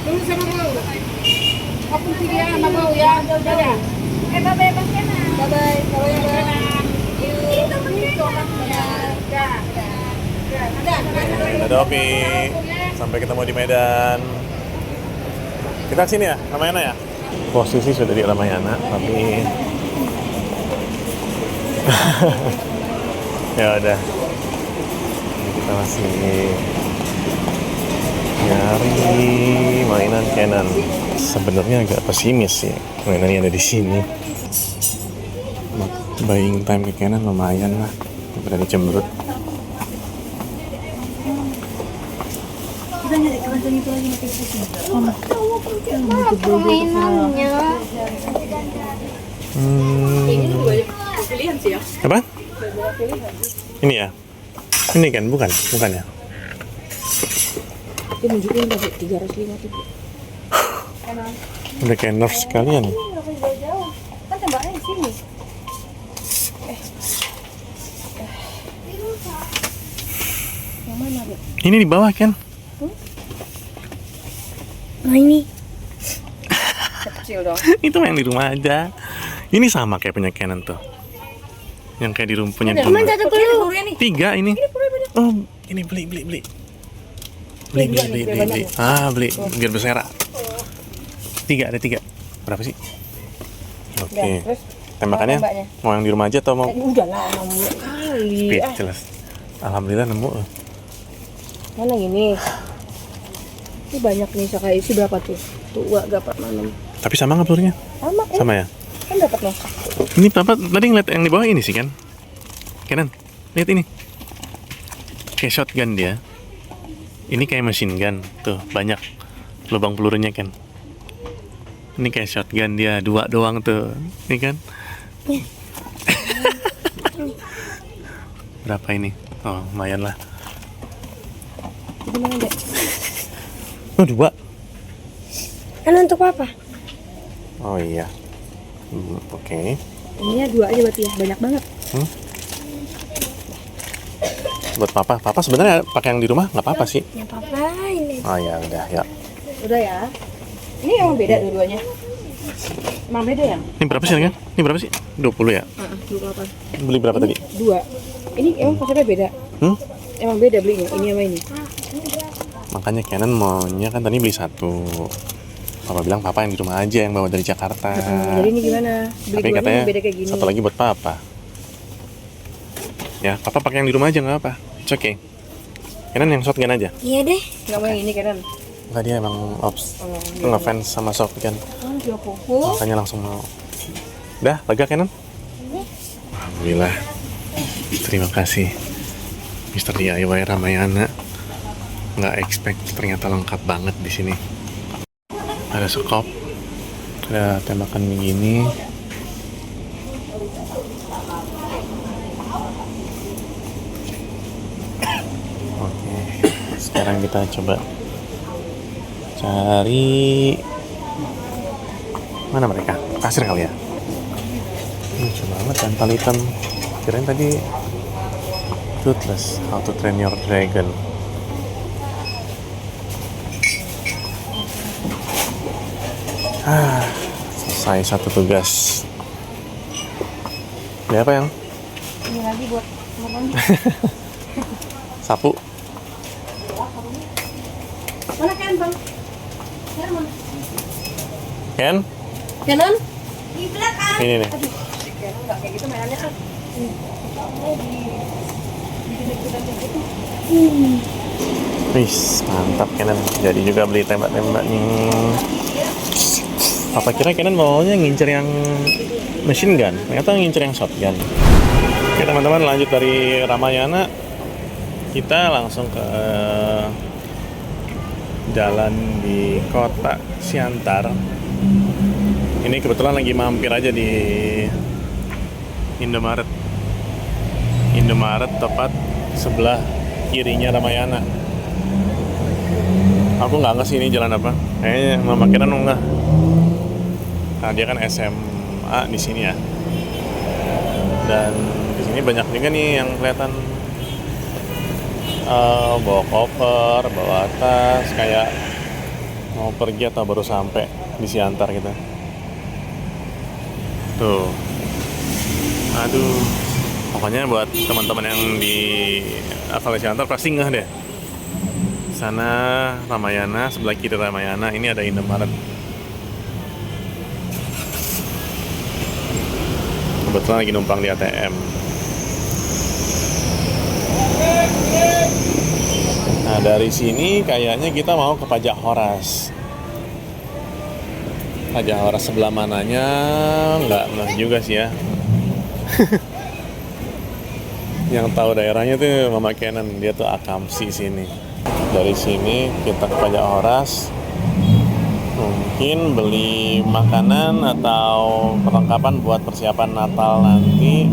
Dulu sama bau. Opung tiga sama bau ya, dadah. Bye-bye. Kalau yang Dadah Opi. Sampai ketemu di Medan. Kita sini ya, Ramayana ya? Posisi sudah di Ramayana, tapi ya udah. Ini kita masih nyari mainan Canon. Sebenarnya agak pesimis ya, mainan yang ada di sini. Buying time ke Canon lumayan lah, daripada dicemberut. pilihan sih ya. Apa? Ini ya? Ini kan? Bukan ya? Dia nunjukin berapa? 350. Udah kayak nerf sekalian. Kan tembaknya di sini. Yang mana, Dek? Ini di bawah kan? Nah ini. Kecil dong. Itu yang di rumah aja. Ini sama kayak punya Canon tuh. Yang kayak di punya di rumah. Satu pelurunya nih. 3 ini. Oh, ini beli. Beli. Beli. Biar berserak. 3, ada 3. Berapa sih? Oke. terus Tembakannya tembaknya? mau yang di rumah aja atau mau Udah lah, 60 kali. speed? Jelas. Alhamdulillah nemu. Mana gini? Ini banyak nih, kayak isi berapa tuh? Tuh, gak pernah 6. Tapi sama nggak pelurunya? Sama kan? Sama ya? Kan dapat loh. Ini papa tadi ngeliat yang di bawah ini sih kan? Canon, lihat ini. Kayak shotgun dia. Ini kayak machine gun. Tuh, banyak lubang pelurunya kan. Ini kayak shotgun dia 2 doang tuh, ini kan? Berapa ini? Oh, lumayan lah. Gimana dek? Oh, 2. Kan untuk apa? Oh iya. Oke. Ininya 2 aja berarti ya, banyak banget. Buat papa. Papa sebenarnya pakai yang di rumah nggak apa-apa sih. Ya papa ini. Oh ya udah ya. Udah ya. Ini emang beda dua-duanya. Emang beda ya? Ini berapa sih kan? Ini berapa sih? 20 ya? 28. Beli berapa tadi? 2. Ini emang konsepnya beda. Emang beda belinya, ini sama ini. Makanya Canon maunya kan tadi beli 1. Papa bilang papa yang di rumah aja yang bawa dari Jakarta. Jadi ini gimana? Beli Tapi 2 katanya beda kayak gini. 1 lagi buat papa. Ya, papa pakai yang di rumah aja nggak apa. It's okay. Canon yang shotgun aja. Iya deh. Nggak mau yang ini kan? Enggak, dia emang ngefans sama shotgun. Makanya langsung mau. Udah, lega Canon? Alhamdulillah. Terima kasih Mr. DIY Ramayana. Nggak expect ternyata lengkap banget di sini. Ada skop, ada tembakan begini. Oke, sekarang kita coba cari mana mereka? Kasir kali ya? Lucu banget tanpa hitam. Kirain tadi Toothless, How to Train Your Dragon. Selesai satu tugas. Ini apa yang? Ini lagi buat ngomong. Sapu. Mana kan bang? Ken? Canon? Di belakang. Ini nih. Canon nggak kayak gitu mainannya kan? Wih, mantap Canon. Jadi juga beli tembak-tembak nih. Apa kira Canon maunya ngincer yang machine gun? Ternyata ngincer yang shotgun. Oke teman-teman, lanjut dari Ramayana. Kita langsung ke jalan di kota Siantar. Ini kebetulan lagi mampir aja di Indomaret. Indomaret tepat sebelah kirinya Ramayana. Aku nggak ngerti ini jalan apa. Kayaknya Mama Kenan nggak. Nah, dia kan SMA di sini ya. Dan di sini banyak juga nih yang kelihatan bawa koper, bawa tas, kayak mau pergi atau baru sampai di Siantar gitu. Tuh. Aduh. Pokoknya buat teman-teman yang di asal Siantar pasti ngeh deh. Sana Ramayana, sebelah kiri Ramayana, ini ada Indomaret. Kebetulan lagi numpang di ATM. Nah dari sini kayaknya kita mau ke Pajak Horas. Pajak Horas sebelah mananya nggak ngeh juga sih ya. Yang tahu daerahnya tuh Mama Kenan, dia tuh akamsi sini. Dari sini kita ke Pajak Horas. Mungkin beli makanan atau perlengkapan buat persiapan Natal nanti.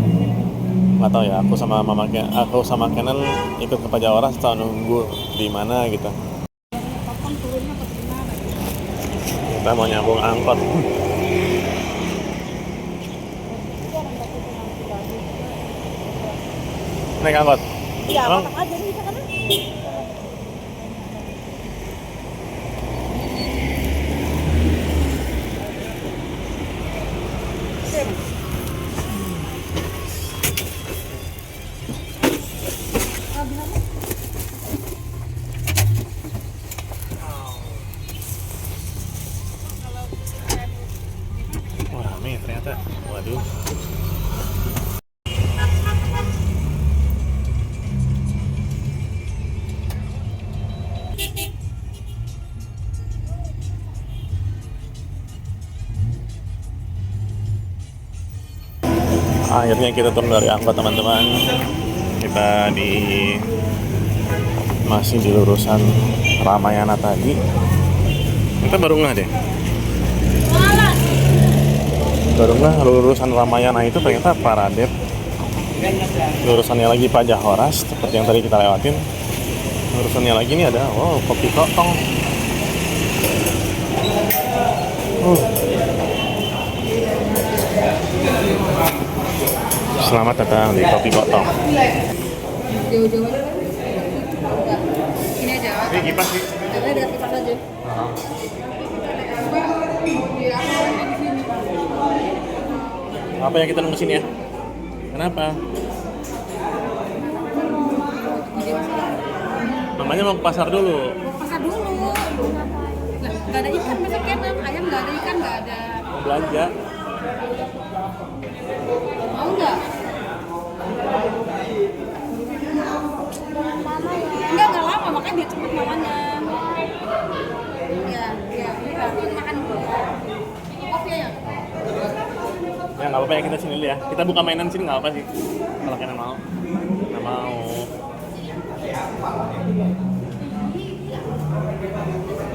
Nggak tahu ya, aku sama Kenan ikut ke Pajak Horas atau nunggu di mana gitu. Kita mau nyambung angkot. Naik angkot. Iya, Emang? masak aja nih, bisa kan? Oh, rame ternyata. Waduh. Akhirnya kita turun dari angkot teman-teman. Kita masih di lurusan Ramayana tadi. Kita baru ngeh deh. Baru nggak lurusan Ramayana itu ternyata Paradep. Lurusannya lagi Pajah Horas seperti yang tadi kita lewatin. Lurusannya lagi ini ada Kopi Kotong. Selamat datang di Kopi Kotong. Jauh-jauh aja kan? Enggak. Ini aja. Ini kipas sih. Ada dekat kipas aja. Apa yang kita nunggu sini ya? Kenapa? Mamanya mau ke pasar dulu. Pasar dulu. Nah, nggak ada ikan besok Kenan. Ayam nggak ada, ikan nggak ada. Mau belanja. Mau nggak? Enggak lama, makanya dia cepet makannya. Ya, ini makan dulu. Kopi aja. Ya nggak apa-apa ya, kita sini dulu ya. Kita buka mainan sini nggak apa sih? Kalau kalian mau. Nggak mau.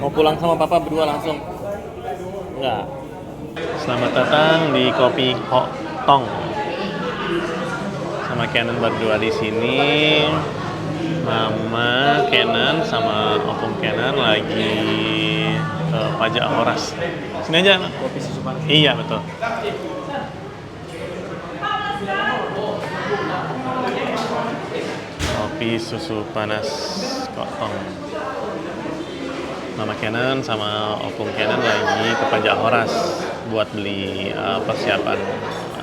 Mau pulang sama papa berdua langsung? Enggak. Selamat datang di Kopi Kotong. Sama Kenan berdua di sini. Mama Kenan sama Opung Kenan lagi ke Pajak Horas. Sini aja. Kopi susu panas. Iya betul. Kopi susu panas Kotong. Mama Kenan sama Opung Kenan lagi ke Pajak Horas buat beli persiapan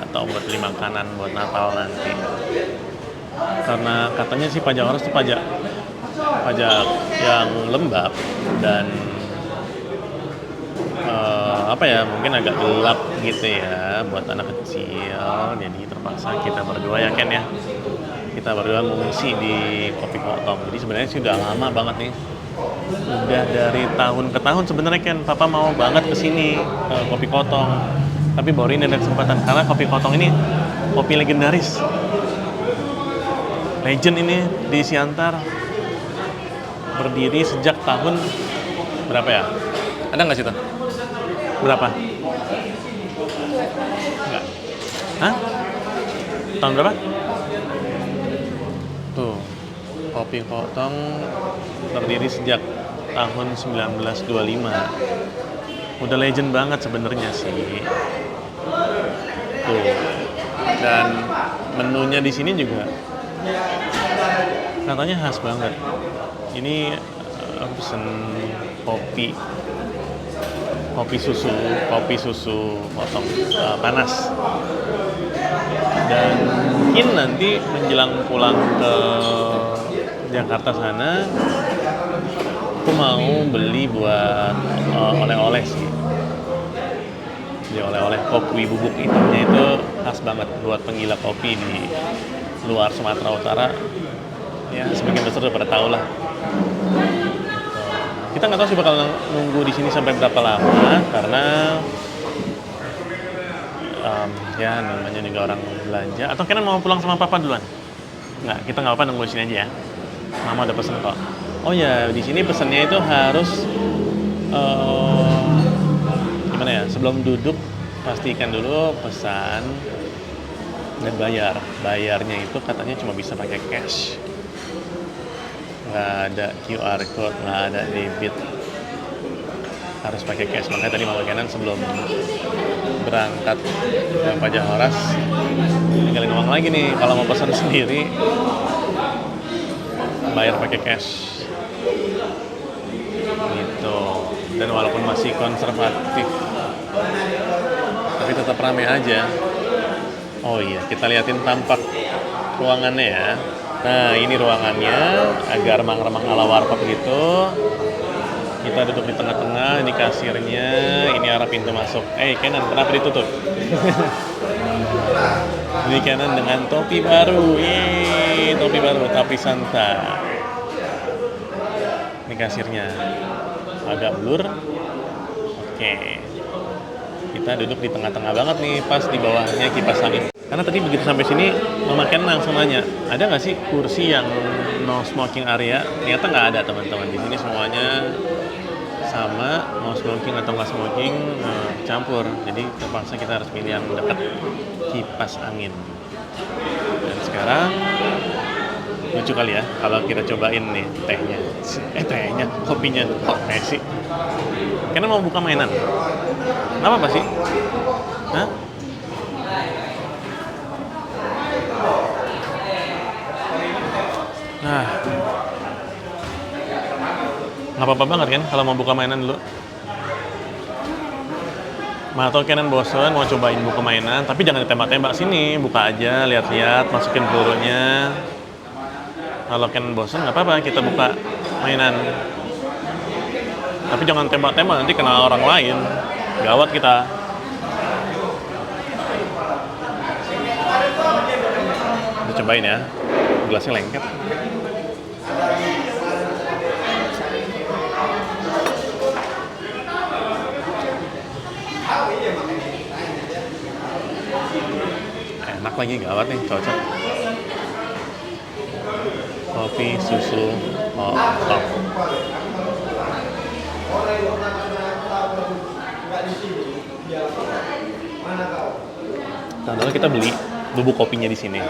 atau buat beli makanan buat Natal nanti. Karena katanya sih Pajak Horas itu pajak yang lembab dan mungkin agak gelap gitu ya buat anak kecil. Jadi terpaksa kita berdua ya Ken ya. Kita berdua mengungsi di Kopi Kotong. Jadi sebenarnya sih udah lama banget nih. Udah dari tahun ke tahun sebenarnya Ken, Papa mau banget kesini ke Kopi Kotong. Tapi baru ini ada kesempatan karena Kopi Kotong ini kopi legendaris. Legend ini di Siantar. Berdiri sejak tahun berapa ya? Ada nggak situ? Berapa? Enggak. Hah? Tahun berapa? Tuh, Kopi Kotong berdiri sejak tahun 1925. Udah legend banget sebenarnya sih. Tuh. Dan menunya di sini juga katanya khas banget. Ini aku pesen kopi susu potong panas. Dan mungkin nanti menjelang pulang ke Jakarta sana, aku mau beli buat oleh-oleh sih. Beli oleh-oleh kopi bubuk hitamnya itu khas banget buat penggila kopi di luar Sumatera Utara. Ya sebagian besar udah pada tahu lah. Kita nggak tahu sih bakal nunggu di sini sampai berapa lama karena ya namanya juga orang belanja. Atau Kenan mau pulang sama Papa duluan? Nggak, kita nggak apa-apa nunggu di sini aja ya. Mama udah pesen kok. Oh ya, di sini pesennya itu harus gimana ya? Sebelum duduk pastikan dulu pesan dan bayar. Bayarnya itu katanya cuma bisa pakai cash. Nggak ada QR code, nggak ada debit, harus pakai cash. Makanya tadi Mama Kenan sebelum berangkat ke Pajak Horas tinggalin uang lagi nih kalau mau pesan sendiri bayar pakai cash gitu. Dan walaupun masih konservatif tapi tetap rame aja. Oh iya, kita liatin tampak ruangannya ya. Nah, ini ruangannya agak remang-remang ala warkop gitu. Kita duduk di tengah-tengah, ini kasirnya, ini arah pintu masuk. Kenan, kenapa ditutup? Ini Kenan dengan topi baru. Topi baru, topi Santa. Ini kasirnya. Agak blur. Oke. Kita duduk di tengah-tengah banget nih, pas di bawahnya kipas angin. Karena tadi begitu sampai sini, Mama Kenan langsung nanya, ada nggak sih kursi yang no smoking area? Ternyata nggak ada teman-teman. Di sini semuanya sama mau smoking atau nggak smoking campur. Jadi terpaksa kita harus pilih yang dekat kipas angin. Dan sekarang lucu kali ya kalau kita cobain nih tehnya, kopinya. Kok teh sih? Karena mau buka mainan. Apa sih? Hah? Nah, nggak apa-apa banget kan kalau mau buka mainan dulu. Atau Kenan bosen mau cobain buka mainan, tapi jangan ditembak-tembak, sini buka aja, lihat-lihat, masukin pelurunya. Kalau Kenan bosen nggak apa-apa, kita buka mainan. Tapi jangan tembak-tembak, nanti kena orang lain, gawat kita. Kita cobain ya, gelasnya lengket. Enak lagi, gawat nih, cocok. Kopi, susu, top. Nah, lalu kita beli bubuk kopinya di sini.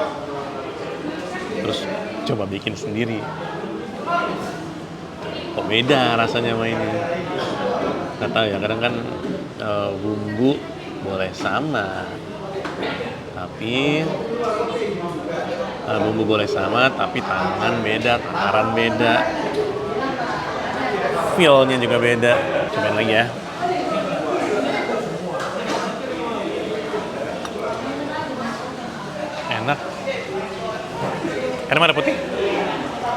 Terus coba bikin sendiri. Kok beda rasanya sama ini? Nggak tahu ya, kadang kan bumbu boleh sama, tapi bumbu boleh sama, tapi tangan beda, takaran beda, feel-nya juga beda. Cobain lagi ya. Enak. Karena ada putih.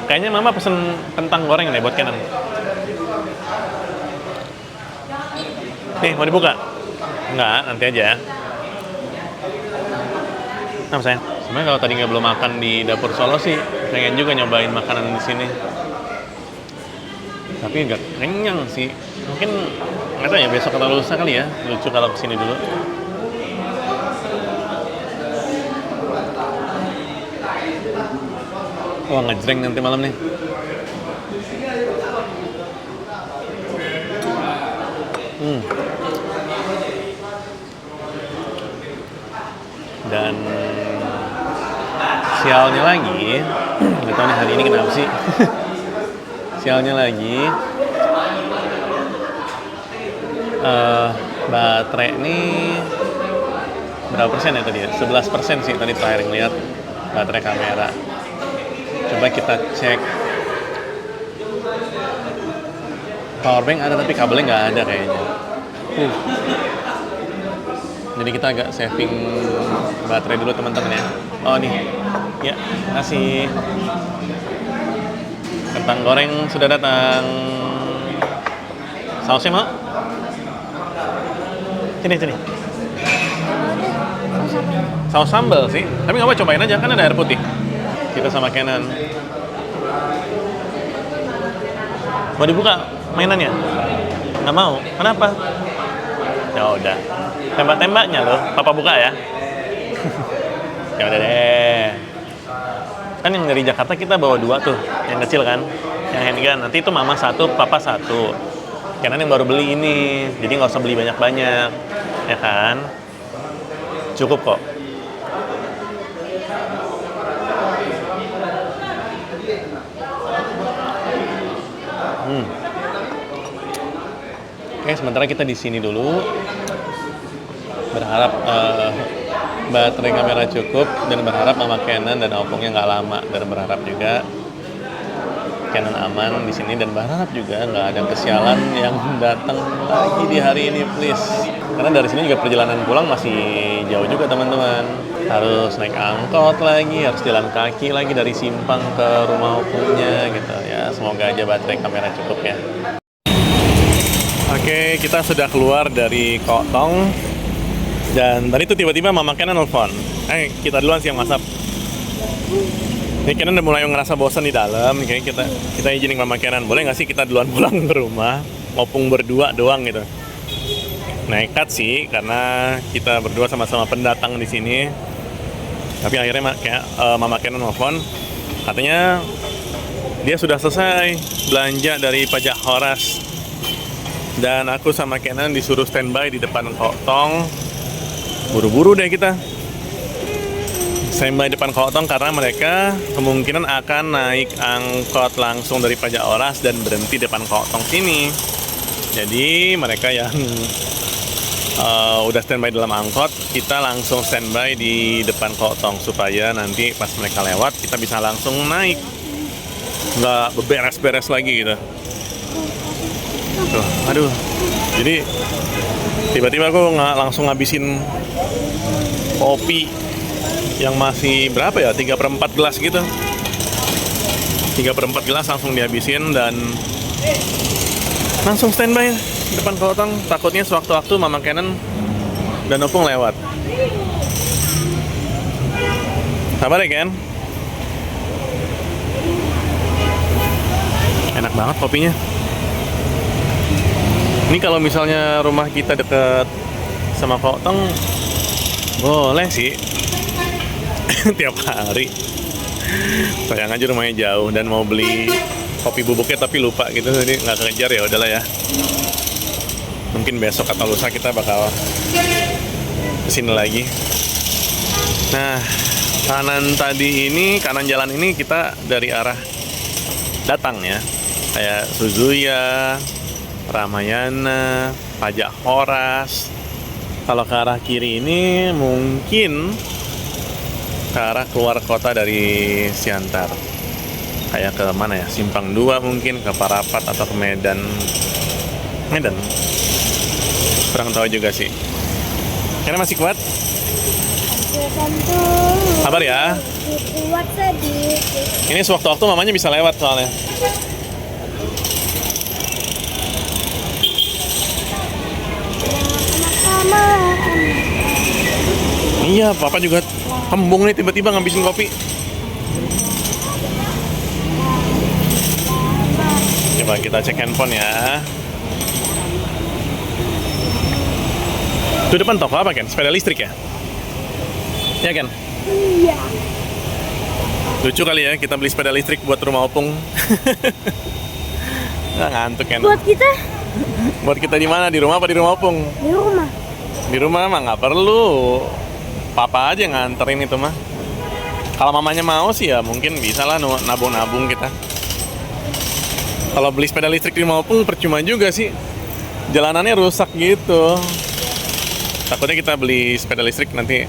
Kayaknya Mama pesen kentang goreng deh buat Kenan. Nih, mau dibuka? Enggak, nanti aja. Nah, sayang. Sebenarnya kalau tadi belum makan di dapur Solo sih, pengen juga nyobain makanan di sini. Tapi nggak kenyang sih. Mungkin nggak tahu ya, besok atau lusa kali ya. Lucu kalau kesini dulu. Wah, ngejreng nanti malam nih. Dan sialnya lagi, nggak tahu nih hari ini kenapa sih. Sialnya lagi, baterai ini berapa persen ya tadi ya? 11% sih tadi terakhir ngeliat baterai kamera. Coba kita cek. Powerbank ada tapi kabelnya nggak ada kayaknya. Jadi kita agak saving baterai dulu teman-teman ya. Oh nih, ya, kasih. Kentang goreng sudah datang. Sausnya mau? Sini. Saus sambal sih, tapi nggak apa, cobain aja, kan ada air putih. Kita sama Kenan. Mau dibuka mainannya? Nggak mau? Kenapa? Ya udah, tembak-tembaknya loh. Papa buka ya. Ya udah deh. Kan yang dari Jakarta kita bawa 2 tuh, yang kecil kan, yang handgun. Nanti itu Mama 1, Papa 1. Kenan yang baru beli ini, jadi nggak usah beli banyak-banyak, ya kan? Cukup kok. Oke, sementara kita di sini dulu. Berharap baterai kamera cukup dan berharap Mama Kenan dan opungnya nggak lama, dan berharap juga Kenan aman di sini, dan berharap juga nggak ada kesialan yang datang lagi di hari ini, please. Karena dari sini juga perjalanan pulang masih jauh juga teman-teman. Harus naik angkot lagi, harus jalan kaki lagi dari Simpang ke rumah opungnya gitu ya. Semoga aja baterai kamera cukup ya. Oke, kita sudah keluar dari Kotong. Dan tadi tuh tiba-tiba Mama Kenan nelfon. Kita duluan sih yang masak. Ini Kenan udah mulai ngerasa bosan di dalam. Kayaknya kita izinin Mama Kenan, boleh nggak sih kita duluan pulang ke rumah, opung berdua doang gitu. Nekat sih, karena kita berdua sama-sama pendatang di sini. Tapi akhirnya Mama Kenan nelfon, katanya dia sudah selesai belanja dari pajak Horas. Dan aku sama Kenan disuruh standby di depan Kotong. Buru-buru deh kita. Standby depan Kotong karena mereka kemungkinan akan naik angkot langsung dari Pajak Oras dan berhenti depan Kotong sini. Jadi mereka yang udah standby dalam angkot, kita langsung standby di depan Kotong supaya nanti pas mereka lewat kita bisa langsung naik, nggak beberes-beres lagi gitu. Tuh, aduh, jadi tiba-tiba aku nggak langsung ngabisin kopi yang masih berapa ya, 3/4 gelas gitu. 3/4 gelas langsung dihabisin dan langsung standby depan Kotong. Takutnya sewaktu-waktu Mama Kenan dan Opung lewat. Sabar ya Ken. Enak banget kopinya. Ini kalau misalnya rumah kita deket sama Kotong, boleh sih. Tiap hari. Sayang aja rumahnya jauh dan mau beli kopi bubuknya tapi lupa gitu, jadi nggak kekejar, ya udahlah ya. Mungkin besok atau lusa kita bakal kesini lagi. Nah, kanan jalan ini kita dari arah datang ya, kayak Suzuya, Ramayana, Pajak Oras. Kalau ke arah kiri ini mungkin ke arah keluar kota dari Siantar. Kayak ke mana ya? Simpang 2 mungkin, ke Parapat atau ke Medan. Kurang tahu juga sih. Karena masih kuat? Sabar ya. Kuat sedikit. Ini sewaktu-waktu mamanya bisa lewat soalnya. Iya, papa juga kembung nih tiba-tiba ngabisin kopi. Coba kita cek handphone ya. Itu depan toko apa Ken? Sepeda listrik ya? Ya Ken? Iya. Lucu kali ya kita beli sepeda listrik buat rumah Opung. Nggak ngantuk Ken. Buat kita Buat kita di mana? Di rumah apa di rumah Opung? di rumah. Di rumah mah nggak perlu. Papa aja yang nganterin itu mah. Kalau mamanya mau sih ya mungkin bisa lah nabung-nabung kita. Kalau beli sepeda listrik di rumah Opung percuma juga sih. Jalanannya rusak gitu. Takutnya kita beli sepeda listrik nanti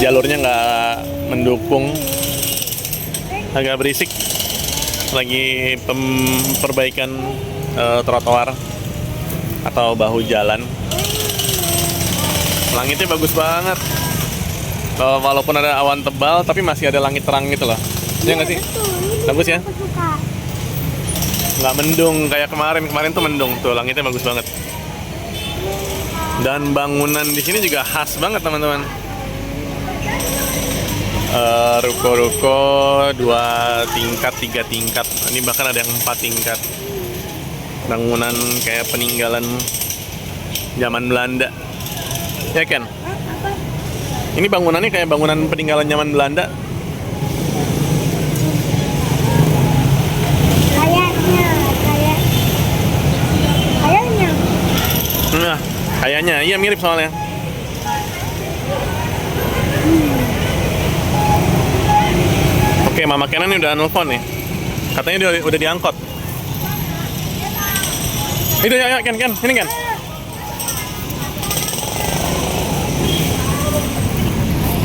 jalurnya nggak mendukung. Agak berisik. Lagi perbaikan trotoar atau bahu jalan. Langitnya bagus banget. Walaupun ada awan tebal, tapi masih ada langit terang gitu loh. Iya nggak sih? Bagus ya? Aku suka. Nggak mendung kayak kemarin. Kemarin tuh mendung tuh, langitnya bagus banget. Dan bangunan di sini juga khas banget teman-teman. Ruko-ruko 2 tingkat, 3 tingkat. Ini bahkan ada yang 4 tingkat. Bangunan kayak peninggalan zaman Belanda. Ya Ken? Ini bangunannya kayak bangunan peninggalan zaman Belanda. Nah, kayaknya iya mirip soalnya. Oke, Mama Kenan udah nelfon nih. Katanya dia udah diangkot. Itu ya Ken, ini Ken.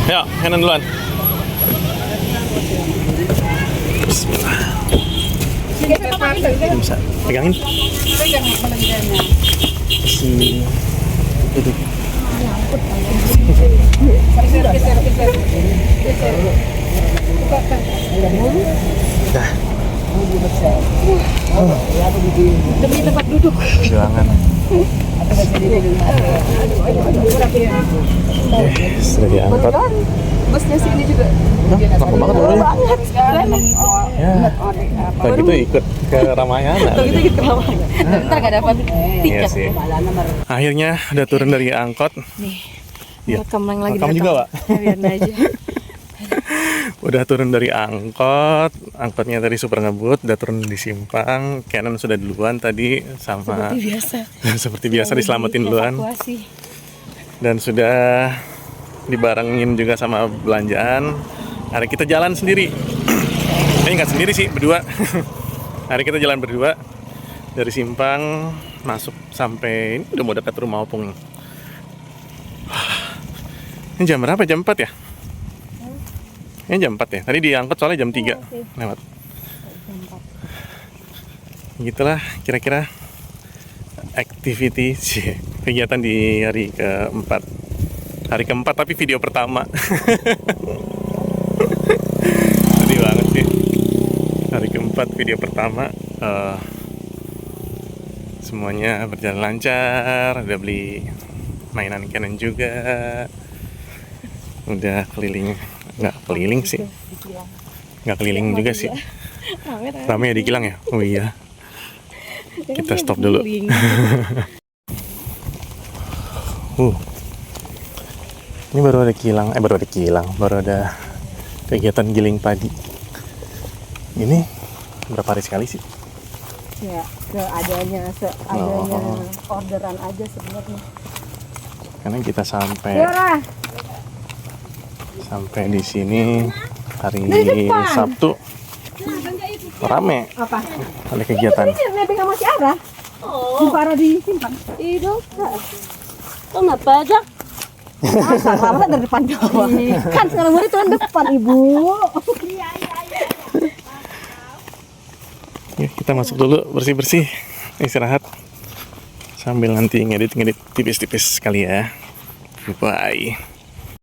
Ya, Kenan duluan. Bismillah. Bisa pegangin. Pegang belanjanya. Sini. Duduk. Geser. Bukakan. Dah. Demi tempat duduk. Perjuangan. Sudah diangkut. Busnya sini juga. Lama banget loh. Sekarang Ya. Kalau gitu ikut ke Ramayana. Gitu gitu lama. Ntar gak dapat Iya tiket. sih. Akhirnya udah turun dari angkot. Nih. Iya. Rekam lagi. Kamu juga, Pak? Biarin aja. Udah turun dari angkot, angkotnya tadi super ngebut, udah turun di simpang. Canon sudah duluan tadi sama Seperti biasa. seperti biasa diselamatin duluan. Evakuasi. Dan sudah dibarengin juga sama belanjaan. Hari kita jalan sendiri. Ini nggak sendiri sih, berdua. Hari kita jalan berdua dari simpang masuk sampai ini udah mau dekat rumah Opung. Ini jam berapa? Jam 4 ya? Ini jam 4 ya? Tadi diangkut soalnya jam 3 lewat. Gitulah kira-kira activity kegiatan di hari keempat. Hari keempat tapi video pertama. Sedih banget sih. Hari keempat video pertama. Semuanya berjalan lancar. Udah beli mainan Canon juga. Udah keliling. Nggak keliling sih. Nggak keliling juga sih. Rame ya di Kilang ya? Oh iya. Kita stop dulu. Ini baru ada kilang, baru ada kegiatan giling padi. Ini berapa hari sekali sih? Ya, seadanya orderan aja sebenarnya. Karena kita sampai di sini hari Sabtu. Rame. Apa? Ada kegiatan. Nebeng sama si Ara. Oh. Para disimpan. Itu. Kenapa aja? Sama dari depan bawah. Kan sekarang mulai tuh depan Ibu. Yuk, kita masuk dulu bersih-bersih, istirahat. Sambil nanti ngedit tipis-tipis sekali ya. Bye.